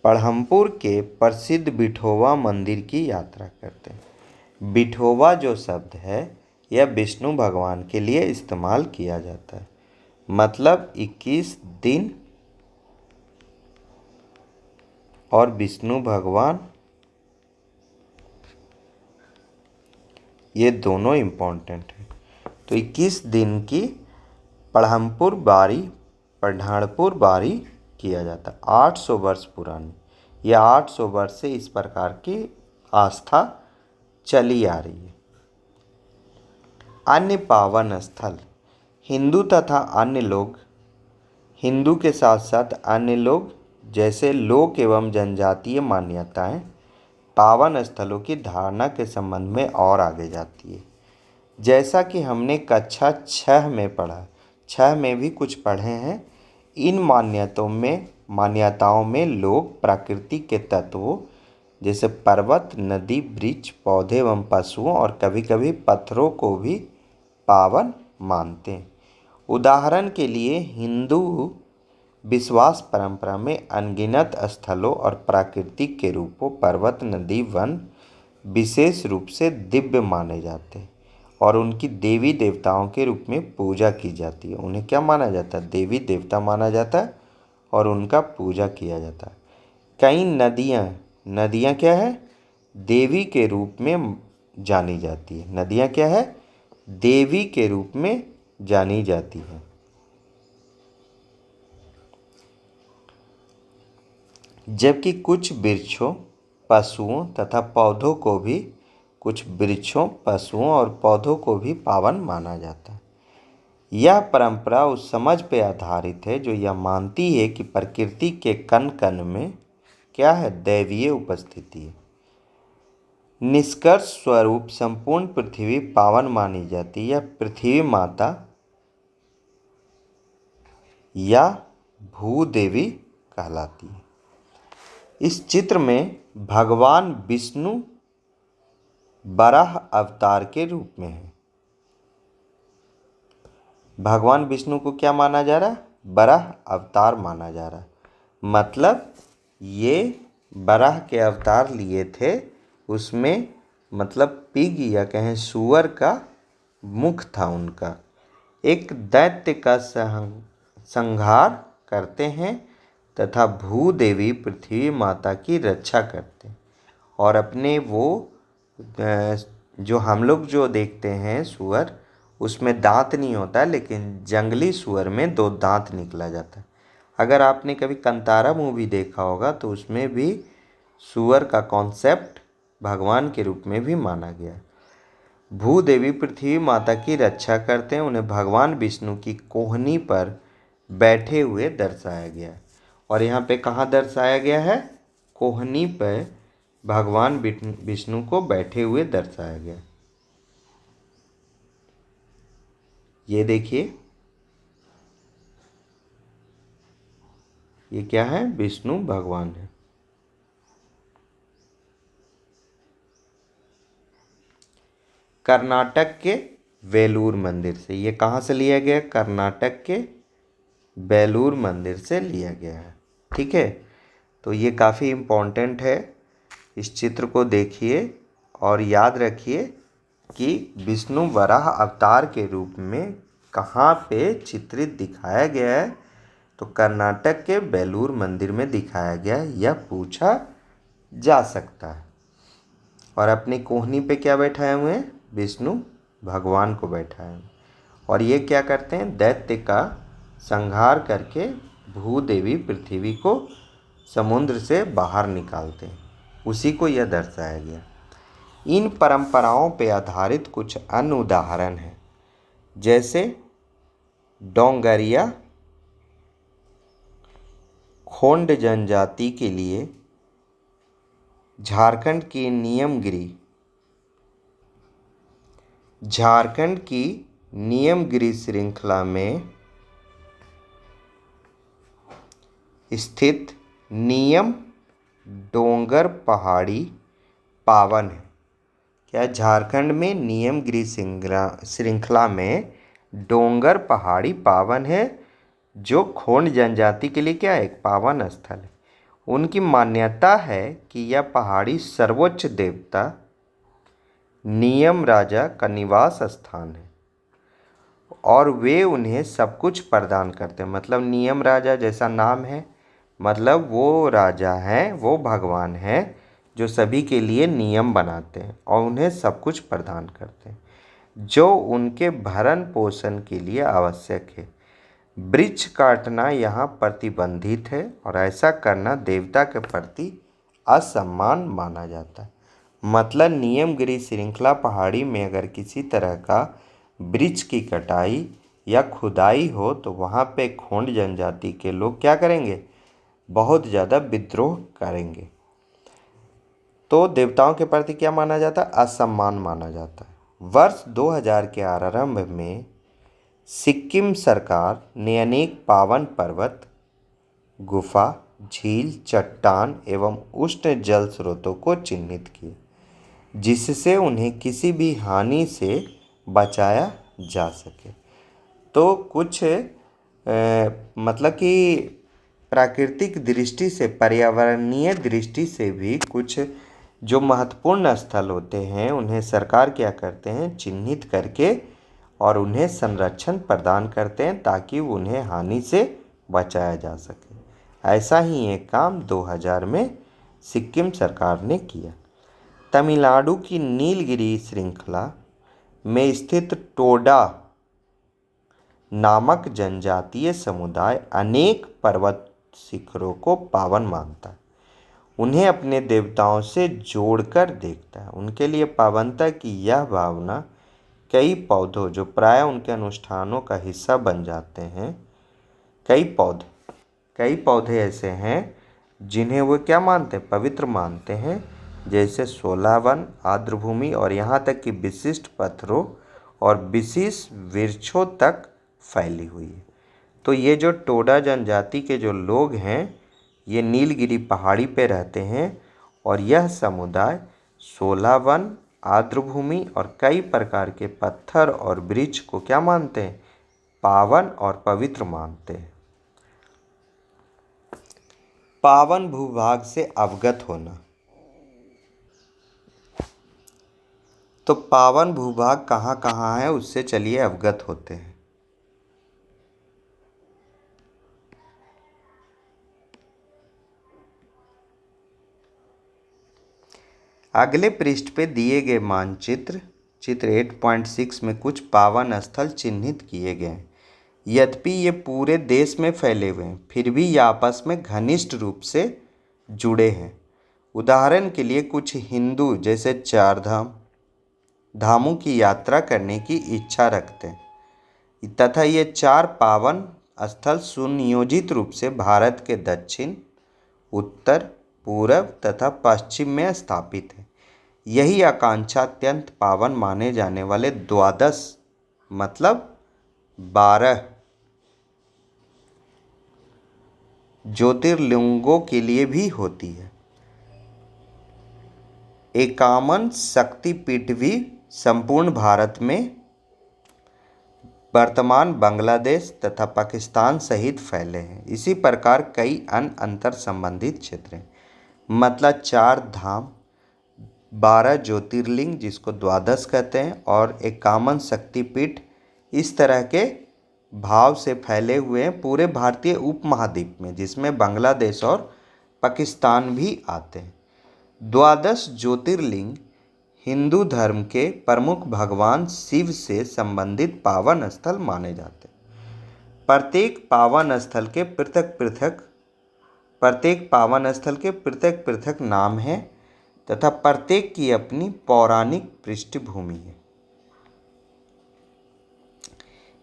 पढ़मपुर के प्रसिद्ध विठोबा मंदिर की यात्रा करते हैं। विठोबा जो शब्द है यह विष्णु भगवान के लिए इस्तेमाल किया जाता है, मतलब 21 दिन और विष्णु भगवान, ये दोनों इम्पोर्टेंट हैं। तो 21 दिन की पढ़मपुर बारी किया जाता है, 800 वर्ष पुरानी। यह 800 वर्ष से इस प्रकार की आस्था चली आ रही है। अन्य पावन स्थल, हिंदू तथा अन्य लोग, हिंदू के साथ साथ अन्य लोग जैसे लोक एवं जनजातीय मान्यताएं पावन स्थलों की धारणा के संबंध में और आगे जाती है। जैसा कि हमने कक्षा 6 में पढ़ा, 6 में भी कुछ पढ़े हैं, इन मान्यताओं में लोग प्रकृति के तत्वों जैसे पर्वत, नदी, वृक्ष, पौधे एवं पशुओं और कभी कभी पत्थरों को भी पावन मानते हैं। उदाहरण के लिए हिंदू विश्वास परंपरा में अनगिनत स्थलों और प्राकृतिक के रूपों पर्वत, नदी, वन विशेष रूप से दिव्य माने जाते हैं और उनकी देवी देवताओं के रूप में पूजा की जाती है। उन्हें क्या माना जाता है, देवी देवता माना जाता है और उनका पूजा किया जाता है। कई नदियाँ क्या है, देवी के रूप में जानी जाती है। नदियाँ क्या है, देवी के रूप में जानी जाती है। जबकि कुछ वृक्षों, पशुओं तथा पौधों को भी, कुछ वृक्षों, पशुओं और पौधों को भी पावन माना जाता है। यह परंपरा उस समझ पर आधारित है जो यह मानती है कि प्रकृति के कण कण में क्या है, दैवीय उपस्थिति है। निष्कर्ष स्वरूप संपूर्ण पृथ्वी पावन मानी जाती है। यह पृथ्वी माता या भूदेवी कहलाती है। इस चित्र में भगवान विष्णु वराह अवतार के रूप में है। भगवान विष्णु को क्या माना जा रहा है, वराह अवतार माना जा रहा है। मतलब ये वराह के अवतार लिए थे, उसमें मतलब पिग या कहें सुअर का मुख था उनका। एक दैत्य का संहार करते हैं तथा भूदेवी पृथ्वी माता की रक्षा करते हैं। और अपने वो जो हम लोग जो देखते हैं सूअर, उसमें दांत नहीं होता है, लेकिन जंगली सूअर में 2 दांत निकला जाता है। अगर आपने कभी कंतारा मूवी देखा होगा तो उसमें भी सूअर का कॉन्सेप्ट भगवान के रूप में भी माना गया है। भूदेवी पृथ्वी माता की रक्षा करते हैं। उन्हें भगवान विष्णु की कोहनी पर बैठे हुए दर्शाया गया है। और यहाँ पे कहाँ दर्शाया गया है? कोहनी पर भगवान विष्णु को बैठे हुए दर्शाया गया। ये देखिए, ये क्या है? विष्णु भगवान है। कर्नाटक के वेलूर मंदिर से, ये कहाँ से लिया गया? कर्नाटक के बेलूर मंदिर से लिया गया है। ठीक है, तो ये काफ़ी इम्पोर्टेंट है। इस चित्र को देखिए और याद रखिए कि विष्णु वराह अवतार के रूप में कहाँ पे चित्रित दिखाया गया है। तो कर्नाटक के बेलूर मंदिर में दिखाया गया है, यह पूछा जा सकता है। और अपनी कोहनी पे क्या बैठाए हुए हैं? विष्णु भगवान को बैठाए हैं। और ये क्या करते हैं? दैत्य का संहार करके भूदेवी पृथ्वी को समुद्र से बाहर निकालते हैं। उसी को यह दर्शाया गया। इन परंपराओं पर आधारित कुछ अन्य उदाहरण हैं, जैसे डोंगरिया खोंड जनजाति के लिए झारखंड की नियमगिरी श्रृंखला में स्थित नियम डोंगर पहाड़ी पावन है। क्या झारखंड में नियमगिरी श्रृंखला में डोंगर पहाड़ी पावन है, जो खोंड जनजाति के लिए क्या है? एक पावन स्थल है। उनकी मान्यता है कि यह पहाड़ी सर्वोच्च देवता नियम राजा का निवास स्थान है और वे उन्हें सब कुछ प्रदान करते हैं। मतलब नियम राजा जैसा नाम है, मतलब वो राजा हैं, वो भगवान हैं जो सभी के लिए नियम बनाते हैं और उन्हें सब कुछ प्रदान करते हैं जो उनके भरण पोषण के लिए आवश्यक है। वृक्ष काटना यहाँ प्रतिबंधित है और ऐसा करना देवता के प्रति असम्मान माना जाता है। मतलब नियमगिरी श्रृंखला पहाड़ी में अगर किसी तरह का वृक्ष की कटाई या खुदाई हो तो वहाँ पे खोंड जनजाति के लोग क्या करेंगे? बहुत ज़्यादा विद्रोह करेंगे। तो देवताओं के प्रति क्या माना जाता है? असम्मान माना जाता है। वर्ष 2000 के आरंभ में सिक्किम सरकार ने अनेक पावन पर्वत, गुफा, झील, चट्टान एवं उष्ण जल स्रोतों को चिन्हित किया, जिससे उन्हें किसी भी हानि से बचाया जा सके। तो कुछ मतलब कि प्राकृतिक दृष्टि से, पर्यावरणीय दृष्टि से भी कुछ जो महत्वपूर्ण स्थल होते हैं उन्हें सरकार क्या करते हैं? चिन्हित करके और उन्हें संरक्षण प्रदान करते हैं ताकि उन्हें हानि से बचाया जा सके। ऐसा ही एक काम 2000 में सिक्किम सरकार ने किया। तमिलनाडु की नीलगिरी श्रृंखला में स्थित टोडा नामक जनजातीय समुदाय अनेक पर्वत शिखरों को पावन मानता है। उन्हें अपने देवताओं से जोड़कर देखता है। उनके लिए पावनता की यह भावना कई पौधों जो प्राय उनके अनुष्ठानों का हिस्सा बन जाते हैं, कई पौधे ऐसे हैं जिन्हें वो क्या मानते हैं? पवित्र मानते हैं, जैसे सोलावन, आर्द्रभूमि और यहाँ तक कि विशिष्ट पत्थरों और विशेष वृक्षों तक फैली हुई है। तो ये जो टोडा जनजाति के जो लोग हैं ये नीलगिरी पहाड़ी पे रहते हैं और यह समुदाय सोलावन, आर्द्रभूमि और कई प्रकार के पत्थर और वृक्ष को क्या मानते हैं? पावन और पवित्र मानते हैं। पावन भूभाग से अवगत होना। तो पावन भूभाग कहाँ कहाँ है उससे चलिए अवगत होते हैं। अगले पृष्ठ पे दिए गए मानचित्र चित्र 8.6 में कुछ पावन स्थल चिन्हित किए गए हैं। यद्यपि ये पूरे देश में फैले हुए हैं, फिर भी ये आपस में घनिष्ठ रूप से जुड़े हैं। उदाहरण के लिए कुछ हिंदू जैसे चार धामों की यात्रा करने की इच्छा रखते हैं तथा ये चार पावन स्थल सुनियोजित रूप से भारत के दक्षिण, उत्तर, पूरब तथा पश्चिम में स्थापित है। यही आकांक्षा अत्यंत पावन माने जाने वाले द्वादश मतलब 12 ज्योतिर्लिंगों के लिए भी होती है। एकावन शक्तिपीठ भी संपूर्ण भारत में वर्तमान बांग्लादेश तथा पाकिस्तान सहित फैले हैं। इसी प्रकार कई अन्य अंतर संबंधित क्षेत्र हैं, मतलब 4 धाम, 12 ज्योतिर्लिंग जिसको द्वादश कहते हैं और 51 शक्तिपीठ इस तरह के भाव से फैले हुए हैं पूरे भारतीय उपमहाद्वीप में, जिसमें बांग्लादेश और पाकिस्तान भी आते हैं। द्वादश ज्योतिर्लिंग हिंदू धर्म के प्रमुख भगवान शिव से संबंधित पावन स्थल माने जाते हैं। प्रत्येक पावन स्थल के पृथक पृथक नाम हैं तथा प्रत्येक की अपनी पौराणिक पृष्ठभूमि है।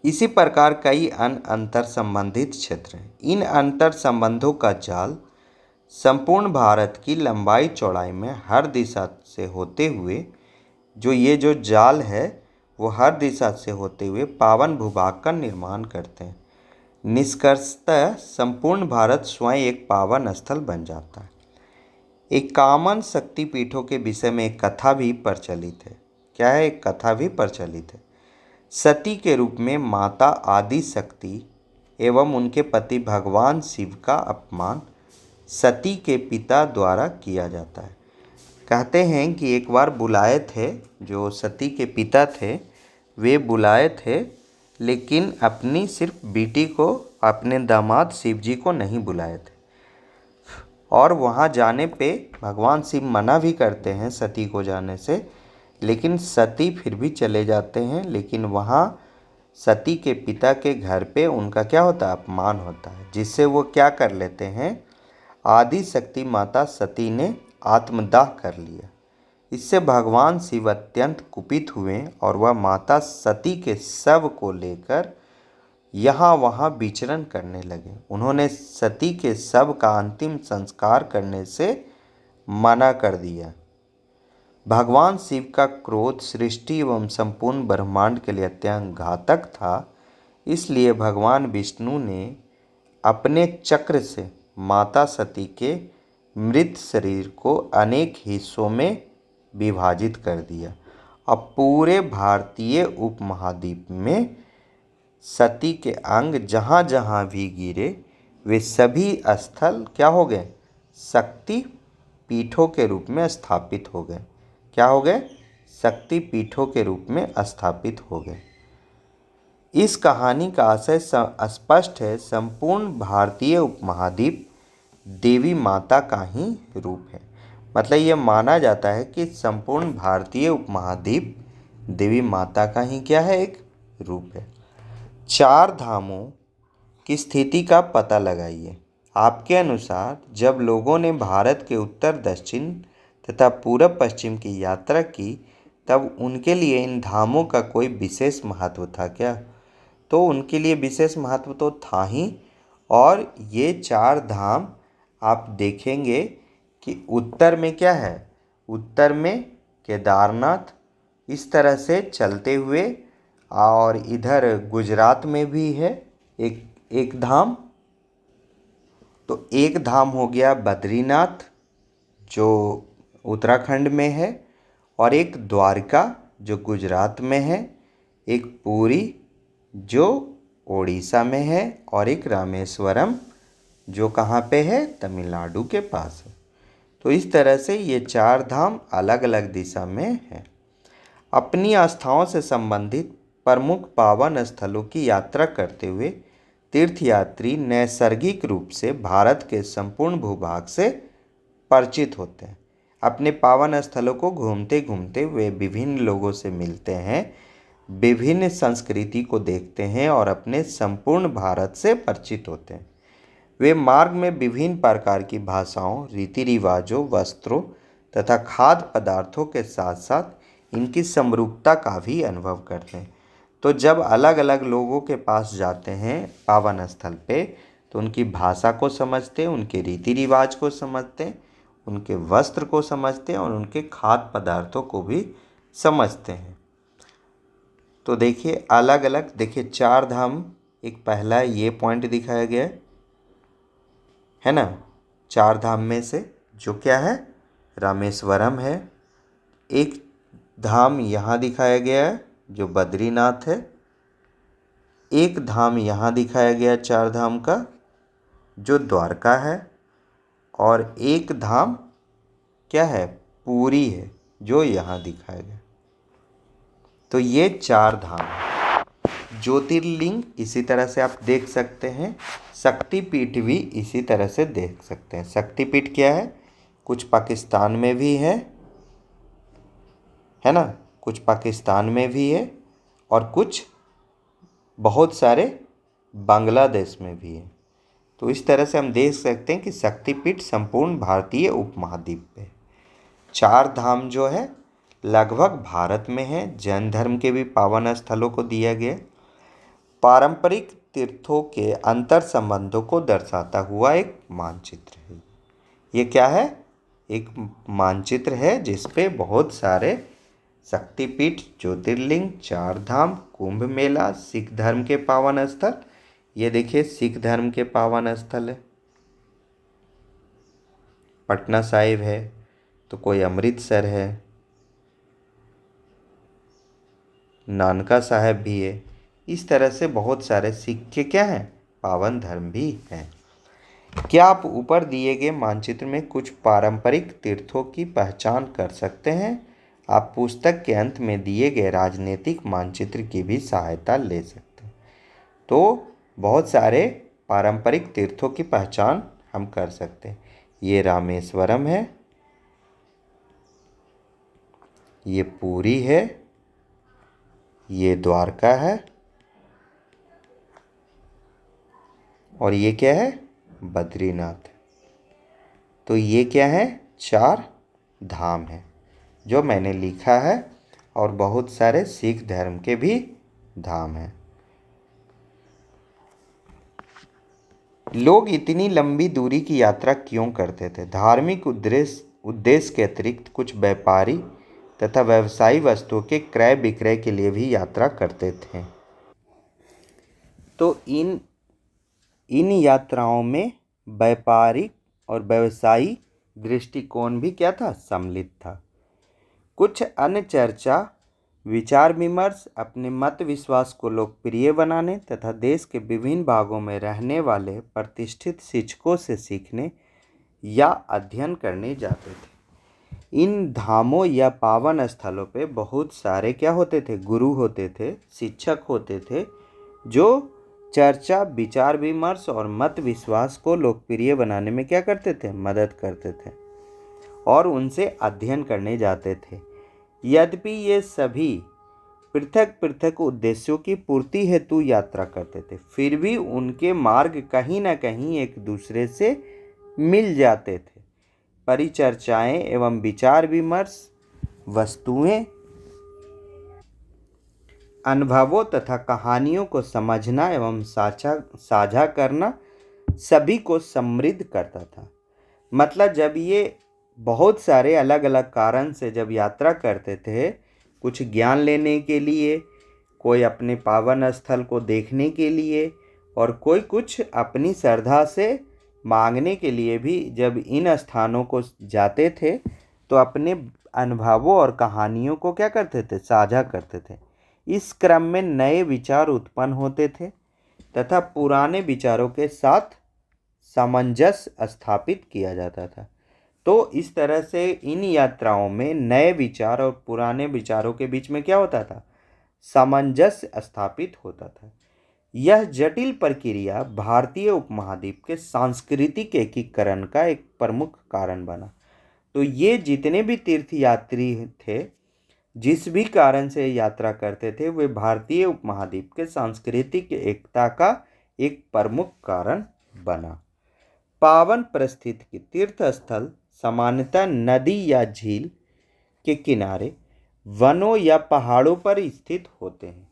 इसी प्रकार कई अन्य अंतर संबंधित क्षेत्र हैं। इन अंतर संबंधों का जाल संपूर्ण भारत की लंबाई चौड़ाई में हर दिशा से होते हुए जो जाल है वो हर दिशा से होते हुए पावन भूभाग का निर्माण करते हैं। निष्कर्षतः संपूर्ण भारत स्वयं एक पावन स्थल बन जाता है। 51 शक्तिपीठों के विषय में एक कथा भी प्रचलित है। क्या है? एक कथा भी प्रचलित है। सती के रूप में माता आदि शक्ति एवं उनके पति भगवान शिव का अपमान सती के पिता द्वारा किया जाता है। कहते हैं कि एक बार बुलाए थे, जो सती के पिता थे वे बुलाए थे, लेकिन अपनी सिर्फ बेटी को, अपने दामाद शिव जी को नहीं बुलाए थे। और वहाँ जाने पे भगवान शिव मना भी करते हैं सती को जाने से, लेकिन सती फिर भी चले जाते हैं। लेकिन वहाँ सती के पिता के घर पे उनका क्या होता है? अपमान होता है, जिससे वो क्या कर लेते हैं? आदि शक्ति माता सती ने आत्मदाह कर लिया। इससे भगवान शिव अत्यंत कुपित हुए और वह माता सती के शव को लेकर यहाँ वहाँ विचरण करने लगे। उन्होंने सती के शव का अंतिम संस्कार करने से मना कर दिया। भगवान शिव का क्रोध सृष्टि एवं संपूर्ण ब्रह्मांड के लिए अत्यंत घातक था। इसलिए भगवान विष्णु ने अपने चक्र से माता सती के मृत शरीर को अनेक हिस्सों में विभाजित कर दिया। अब पूरे भारतीय उपमहाद्वीप में सती के अंग जहाँ जहाँ भी गिरे वे सभी स्थल क्या हो गए? शक्ति पीठों के रूप में स्थापित हो गए। क्या हो गए? शक्ति पीठों के रूप में स्थापित हो गए। इस कहानी का आशय स्पष्ट है। संपूर्ण भारतीय उपमहाद्वीप देवी माता का ही रूप है। मतलब ये माना जाता है कि संपूर्ण भारतीय उपमहाद्वीप देवी माता का ही क्या है? एक रूप है। 4 धामों की स्थिति का पता लगाइए। आपके अनुसार जब लोगों ने भारत के उत्तर दक्षिण तथा पूरब पश्चिम की यात्रा की तब उनके लिए इन धामों का कोई विशेष महत्व था क्या? तो उनके लिए विशेष महत्व तो था ही। और ये 4 धाम आप देखेंगे कि उत्तर में क्या है? उत्तर में केदारनाथ इस तरह से चलते हुए, और इधर गुजरात में भी है एक धाम। तो एक धाम हो गया बद्रीनाथ जो उत्तराखंड में है, और एक द्वारका जो गुजरात में है, एक पुरी जो ओडिशा में है, और एक रामेश्वरम जो कहाँ पे है? तमिलनाडु के पास है। तो इस तरह से ये 4 धाम अलग अलग दिशा में है। अपनी आस्थाओं से संबंधित प्रमुख पावन स्थलों की यात्रा करते हुए तीर्थयात्री नैसर्गिक रूप से भारत के संपूर्ण भूभाग से परिचित होते हैं। अपने पावन स्थलों को घूमते घूमते वे विभिन्न लोगों से मिलते हैं, विभिन्न संस्कृति को देखते हैं और अपने संपूर्ण भारत से परिचित होते हैं। वे मार्ग में विभिन्न प्रकार की भाषाओं, रीति रिवाजों, वस्त्रों तथा खाद्य पदार्थों के साथ साथ इनकी समरूपता का भी अनुभव करते हैं। तो जब अलग अलग लोगों के पास जाते हैं पावन स्थल पे, तो उनकी भाषा को समझते हैं, उनके रीति रिवाज को समझते हैं, उनके वस्त्र को समझते हैं और उनके खाद्य पदार्थों को भी समझते हैं। तो देखिए अलग अलग, देखिए 4 धाम, एक पहला ये पॉइंट दिखाया गया है ना। 4 धाम में से जो क्या है, रामेश्वरम है। एक धाम यहाँ दिखाया गया है जो बद्रीनाथ है। एक धाम यहाँ दिखाया गया 4 धाम का जो द्वारका है। और एक धाम क्या है, पुरी है, जो यहाँ दिखाया गया। तो ये 4 धाम है। ज्योतिर्लिंग इसी तरह से आप देख सकते हैं, शक्तिपीठ भी इसी तरह से देख सकते हैं। शक्तिपीठ क्या है, कुछ पाकिस्तान में भी है ना, कुछ पाकिस्तान में भी है और कुछ बहुत सारे बांग्लादेश में भी है। तो इस तरह से हम देख सकते हैं कि शक्तिपीठ संपूर्ण भारतीय उपमहाद्वीप पे 4 धाम जो है लगभग भारत में है। जैन धर्म के भी पावन स्थलों को दिया गया। पारंपरिक तीर्थों के अंतर संबंधों को दर्शाता हुआ एक मानचित्र है। ये क्या है, एक मानचित्र है जिस पे बहुत सारे शक्तिपीठ, ज्योतिर्लिंग, 4 धाम, कुंभ मेला, सिख धर्म के पावन स्थल, ये देखिए सिख धर्म के पावन स्थल है, पटना साहिब है, तो कोई अमृतसर है, नानका साहिब भी है। इस तरह से बहुत सारे सिख के क्या हैं, पावन धर्म भी हैं। क्या आप ऊपर दिए गए मानचित्र में कुछ पारंपरिक तीर्थों की पहचान कर सकते हैं? आप पुस्तक के अंत में दिए गए राजनीतिक मानचित्र की भी सहायता ले सकते हैं। तो बहुत सारे पारंपरिक तीर्थों की पहचान हम कर सकते हैं। ये रामेश्वरम है, ये पुरी है, ये द्वारका है और ये क्या है, बद्रीनाथ। तो ये क्या है, 4 धाम है जो मैंने लिखा है और बहुत सारे सिख धर्म के भी धाम हैं। लोग इतनी लंबी दूरी की यात्रा क्यों करते थे? धार्मिक उद्देश्य के अतिरिक्त कुछ व्यापारी तथा व्यवसायी वस्तुओं के क्रय विक्रय के लिए भी यात्रा करते थे। तो इन यात्राओं में व्यापारिक और व्यवसायी दृष्टिकोण भी क्या था, सम्मिलित था। कुछ अन्य चर्चा विचार विमर्श अपने मत विश्वास को लोकप्रिय बनाने तथा देश के विभिन्न भागों में रहने वाले प्रतिष्ठित शिक्षकों से सीखने या अध्ययन करने जाते थे। इन धामों या पावन स्थलों पे बहुत सारे क्या होते थे, गुरु होते थे, शिक्षक होते थे, जो चर्चा विचार विमर्श और मत विश्वास को लोकप्रिय बनाने में क्या करते थे, मदद करते थे और उनसे अध्ययन करने जाते थे। यद्यपि ये सभी पृथक पृथक उद्देश्यों की पूर्ति हेतु यात्रा करते थे, फिर भी उनके मार्ग कहीं न कहीं एक दूसरे से मिल जाते थे। परिचर्चाएं एवं विचार विमर्श वस्तुएं, अनुभवों तथा कहानियों को समझना एवं साझा करना सभी को समृद्ध करता था। मतलब जब ये बहुत सारे अलग अलग कारण से जब यात्रा करते थे, कुछ ज्ञान लेने के लिए, कोई अपने पावन स्थल को देखने के लिए और कोई कुछ अपनी श्रद्धा से मांगने के लिए भी जब इन स्थानों को जाते थे, तो अपने अनुभवों और कहानियों को क्या करते थे, साझा करते थे। इस क्रम में नए विचार उत्पन्न होते थे तथा पुराने विचारों के साथ सामंजस्य स्थापित किया जाता था। तो इस तरह से इन यात्राओं में नए विचार और पुराने विचारों के बीच में क्या होता था, सामंजस्य स्थापित होता था। यह जटिल प्रक्रिया भारतीय उपमहाद्वीप के सांस्कृतिक एकीकरण का एक प्रमुख कारण बना। तो ये जितने भी तीर्थयात्री थे, जिस भी कारण से यात्रा करते थे, वे भारतीय उपमहाद्वीप के सांस्कृतिक एकता का एक प्रमुख कारण बना। पावन परिस्थिति तीर्थ स्थल सामान्यतः नदी या झील के किनारे, वनों या पहाड़ों पर स्थित होते हैं।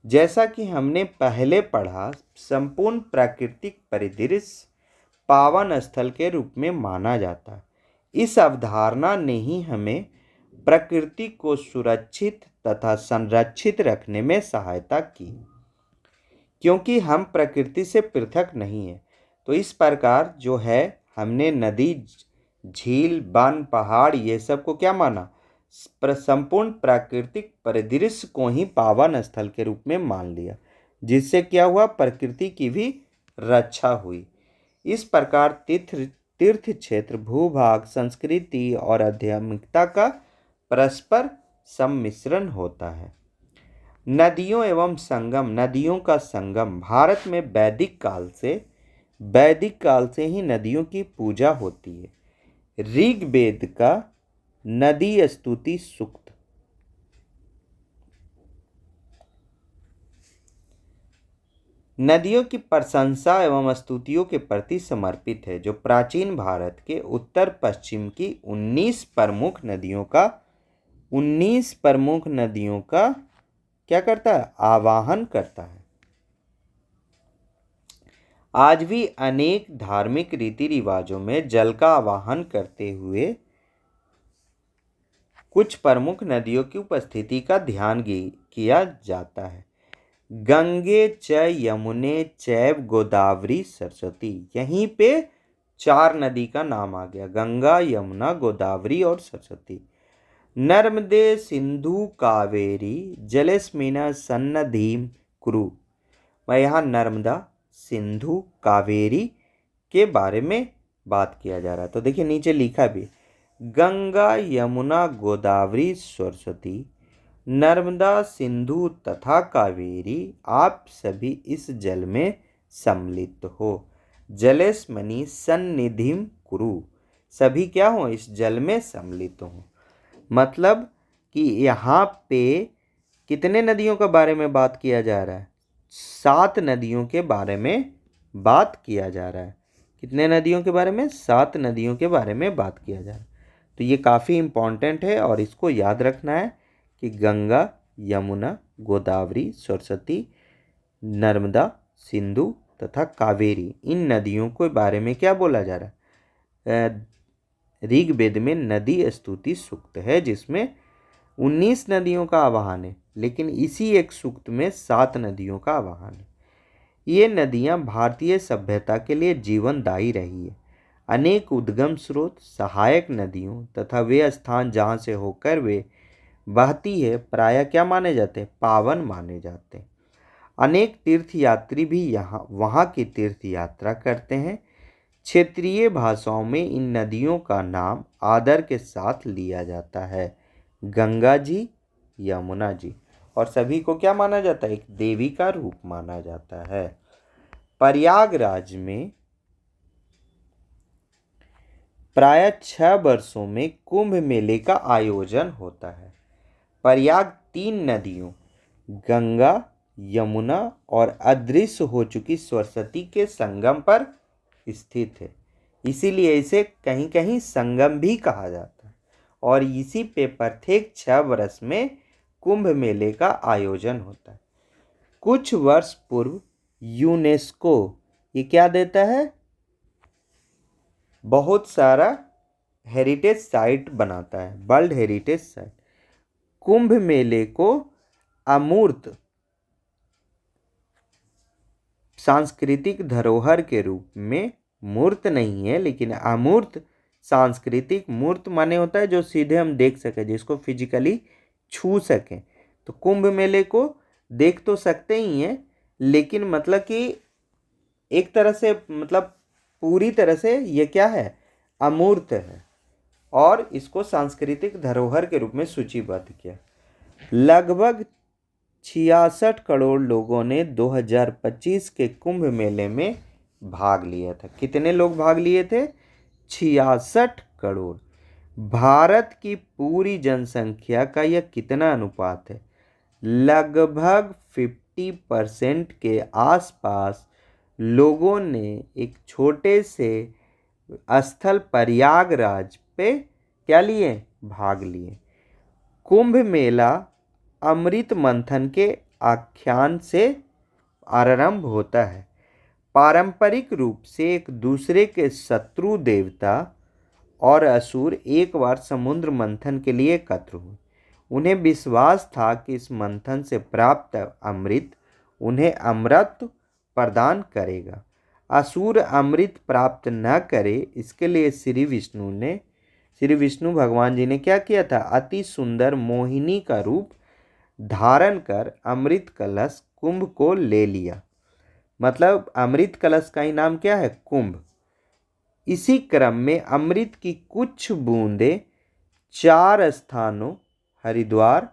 जैसा कि हमने पहले पढ़ा, संपूर्ण प्राकृतिक परिदृश्य पावन स्थल के रूप में माना जाता है। इस अवधारणा ने ही हमें प्रकृति को सुरक्षित तथा संरक्षित रखने में सहायता की, क्योंकि हम प्रकृति से पृथक नहीं हैं। तो इस प्रकार जो है, हमने नदी, झील, वन, पहाड़, ये सब को क्या माना, संपूर्ण प्राकृतिक परिदृश्य को ही पावन स्थल के रूप में मान लिया, जिससे क्या हुआ, प्रकृति की भी रक्षा हुई। इस प्रकार तीर्थ क्षेत्र भूभाग, संस्कृति और आध्यात्मिकता का परस्पर सम्मिश्रण होता है। नदियों एवं संगम, नदियों का संगम। भारत में वैदिक काल से ही नदियों की पूजा होती है। ऋग्वेद का नदी स्तुति सूक्त नदियों की प्रशंसा एवं स्तुतियों के प्रति समर्पित है, जो प्राचीन भारत के उत्तर पश्चिम की 19 प्रमुख नदियों का क्या करता है, आवाहन करता है। आज भी अनेक धार्मिक रीति रिवाजों में जल का आवाहन करते हुए कुछ प्रमुख नदियों की उपस्थिति का ध्यान किया जाता है। गंगे च यमुने चैव गोदावरी सरस्वती। यहीं पे 4 नदी का नाम आ गया, गंगा, यमुना, गोदावरी और सरस्वती। नर्मदे सिंधु कावेरी जलेस्मिन सन्निधिं कुरु। मैं यहाँ नर्मदा, सिंधु, कावेरी के बारे में बात किया जा रहा है। तो देखिए नीचे लिखा भी, गंगा, यमुना, गोदावरी, सरस्वती, नर्मदा, सिंधु तथा कावेरी, आप सभी इस जल में सम्मिलित हो। जलेस्मिन् सन्निधिं कुरु। सभी क्या हो, इस जल में सम्मिलित हो। मतलब कि यहाँ पे कितने नदियों के बारे में बात किया जा रहा है, 7 नदियों के बारे में बात किया जा रहा है। कितने नदियों के बारे में, 7 नदियों के बारे में बात किया जा रहा है। तो ये काफ़ी इम्पॉर्टेंट है और इसको याद रखना है कि गंगा, यमुना, गोदावरी, सरस्वती, नर्मदा, सिंधु तथा कावेरी, इन नदियों के बारे में क्या बोला जा रहा है। ऋग्वेद में नदी स्तुति सूक्त है, जिसमें 19 नदियों का आवाहन है, लेकिन इसी एक सूक्त में 7 नदियों का आवाहन है। ये नदियाँ भारतीय सभ्यता के लिए जीवनदायी रही है। अनेक उद्गम स्रोत, सहायक नदियों तथा वे स्थान जहाँ से होकर वे बहती है, प्रायः क्या माने जाते हैं, पावन माने जाते हैं। अनेक तीर्थयात्री भी वहाँ की तीर्थ यात्रा करते हैं। क्षेत्रीय भाषाओं में इन नदियों का नाम आदर के साथ लिया जाता है, गंगा जी, यमुना जी, और सभी को क्या माना जाता है, एक देवी का रूप माना जाता है। प्रयागराज में प्रायः 6 वर्षों में कुंभ मेले का आयोजन होता है। प्रयाग 3 नदियों गंगा, यमुना और अदृश्य हो चुकी सरस्वती के संगम पर स्थित है, इसीलिए इसे कहीं कहीं संगम भी कहा जाता है। और इसी पे प्रत्येक 6 वर्ष में कुंभ मेले का आयोजन होता है। कुछ वर्ष पूर्व यूनेस्को ये क्या देता है, बहुत सारा हेरिटेज साइट बनाता है, वर्ल्ड हेरिटेज साइट। कुंभ मेले को अमूर्त सांस्कृतिक धरोहर के रूप में, मूर्त नहीं है लेकिन अमूर्त सांस्कृतिक, मूर्त माने होता है जो सीधे हम देख सके, जिसको फिजिकली छू सकें। तो कुंभ मेले को देख तो सकते ही हैं, लेकिन मतलब कि एक तरह से, मतलब पूरी तरह से ये क्या है, अमूर्त है। और इसको सांस्कृतिक धरोहर के रूप में सूचीबद्ध किया। लगभग 66 करोड़ लोगों ने 2025 के कुंभ मेले में भाग लिया था। कितने लोग भाग लिए थे? 66 करोड़। भारत की पूरी जनसंख्या का यह कितना अनुपात है? लगभग 50% के आसपास लोगों ने एक छोटे से स्थल प्रयागराज पे क्या लिए? भाग लिए। कुंभ मेला अमृत मंथन के आख्यान से आरंभ होता है। पारंपरिक रूप से एक दूसरे के शत्रु देवता और असुर एक बार समुद्र मंथन के लिए एकत्र हुए। उन्हें विश्वास था कि इस मंथन से प्राप्त अमृत उन्हें अमृत प्रदान करेगा। असुर अमृत प्राप्त न करे, इसके लिए श्री विष्णु भगवान जी ने क्या किया था? अति सुंदर मोहिनी का रूप धारण कर अमृत कलश कुंभ को ले लिया। मतलब अमृत कलश का ही नाम क्या है? कुंभ। इसी क्रम में अमृत की कुछ बूंदें 4 स्थानों हरिद्वार,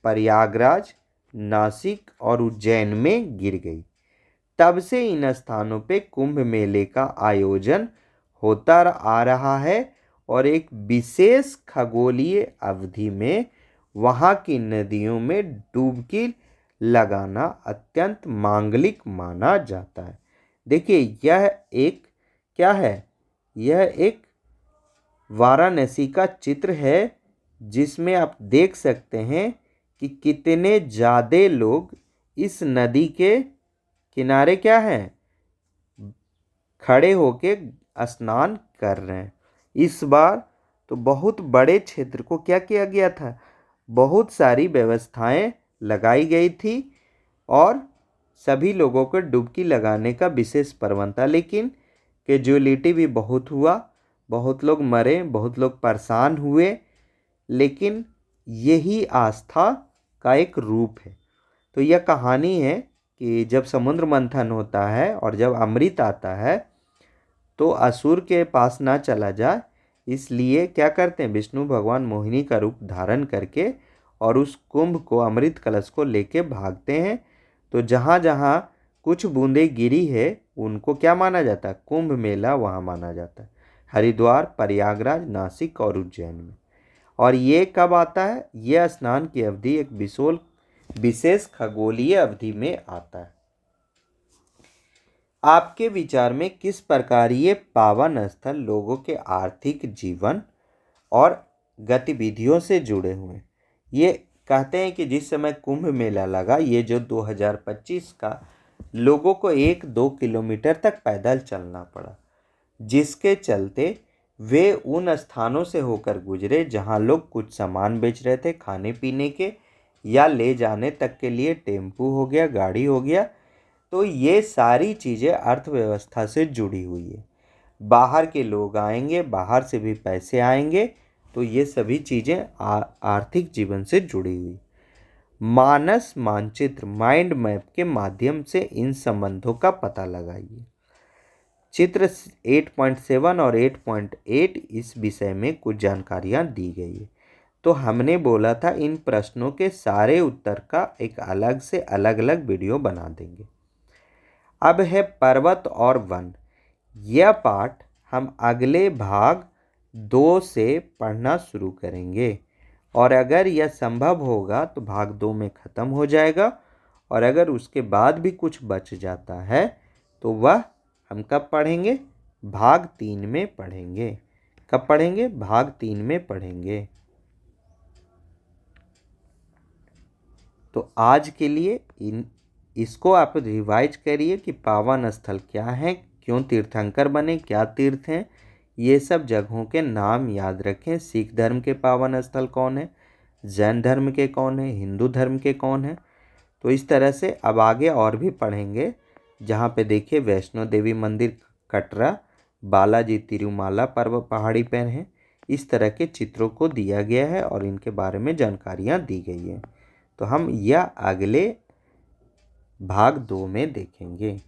प्रयागराज, नासिक और उज्जैन में गिर गई। तब से इन स्थानों पे कुंभ मेले का आयोजन होता आ रहा है और एक विशेष खगोलीय अवधि में वहाँ की नदियों में डुबकी लगाना अत्यंत मांगलिक माना जाता है। देखिए, यह एक क्या है? यह एक वाराणसी का चित्र है जिसमें आप देख सकते हैं कि कितने ज़्यादा लोग इस नदी के किनारे क्या हैं? खड़े होके स्नान कर रहे हैं। इस बार तो बहुत बड़े क्षेत्र को क्या किया गया था? बहुत सारी व्यवस्थाएं लगाई गई थी और सभी लोगों को डुबकी लगाने का विशेष प्रबंध था। लेकिन कैजुअलिटी भी बहुत हुआ, बहुत लोग मरे, बहुत लोग परेशान हुए। लेकिन यही आस्था का एक रूप है। तो यह कहानी है कि जब समुद्र मंथन होता है और जब अमृत आता है तो असुर के पास ना चला जाए, इसलिए क्या करते हैं? विष्णु भगवान मोहिनी का रूप धारण करके और उस कुंभ को, अमृत कलश को लेके भागते हैं। तो जहाँ जहाँ कुछ बूंदें गिरी है उनको क्या माना जाता है? कुंभ मेला वहाँ माना जाता है। हरिद्वार, प्रयागराज, नासिक और उज्जैन में। और ये कब आता है? यह स्नान की अवधि एक विशेष खगोलीय अवधि में आता है। आपके विचार में किस प्रकार ये पावन स्थल लोगों के आर्थिक जीवन और गतिविधियों से जुड़े हुए हैं? ये कहते हैं कि जिस समय कुंभ मेला लगा, ये जो 2025 का, लोगों को 1-2 किलोमीटर तक पैदल चलना पड़ा, जिसके चलते वे उन स्थानों से होकर गुजरे जहां लोग कुछ सामान बेच रहे थे खाने पीने के, या ले जाने तक के लिए टेम्पू हो गया, गाड़ी हो गया। तो ये सारी चीज़ें अर्थव्यवस्था से जुड़ी हुई है। बाहर के लोग आएंगे, बाहर से भी पैसे आएंगे, तो ये सभी चीज़ें आर्थिक जीवन से जुड़ी हुई। मानस मानचित्र, माइंड मैप के माध्यम से इन संबंधों का पता लगाइए। चित्र 8.7 और 8.8 इस विषय में कुछ जानकारियाँ दी गई है। तो हमने बोला था इन प्रश्नों के सारे उत्तर का एक अलग से अलग अलग वीडियो बना देंगे। अब है पर्वत और वन। यह पाठ हम अगले भाग 2 से पढ़ना शुरू करेंगे और अगर यह संभव होगा तो भाग 2 में ख़त्म हो जाएगा, और अगर उसके बाद भी कुछ बच जाता है तो वह हम कब पढ़ेंगे? भाग 3 में पढ़ेंगे। कब पढ़ेंगे? भाग 3 में पढ़ेंगे। तो आज के लिए इसको आप रिवाइज करिए कि पावन स्थल क्या है, क्यों तीर्थंकर बने, क्या तीर्थ हैं, ये सब जगहों के नाम याद रखें। सिख धर्म के पावन स्थल कौन है, जैन धर्म के कौन है, हिंदू धर्म के कौन है। तो इस तरह से अब आगे और भी पढ़ेंगे, जहाँ पे देखिए वैष्णो देवी मंदिर कटरा, बालाजी तिरुमाला पर्वत पहाड़ी पर हैं। इस तरह के चित्रों को दिया गया है और इनके बारे में जानकारियाँ दी गई हैं। तो हम यह अगले भाग 2 में देखेंगे।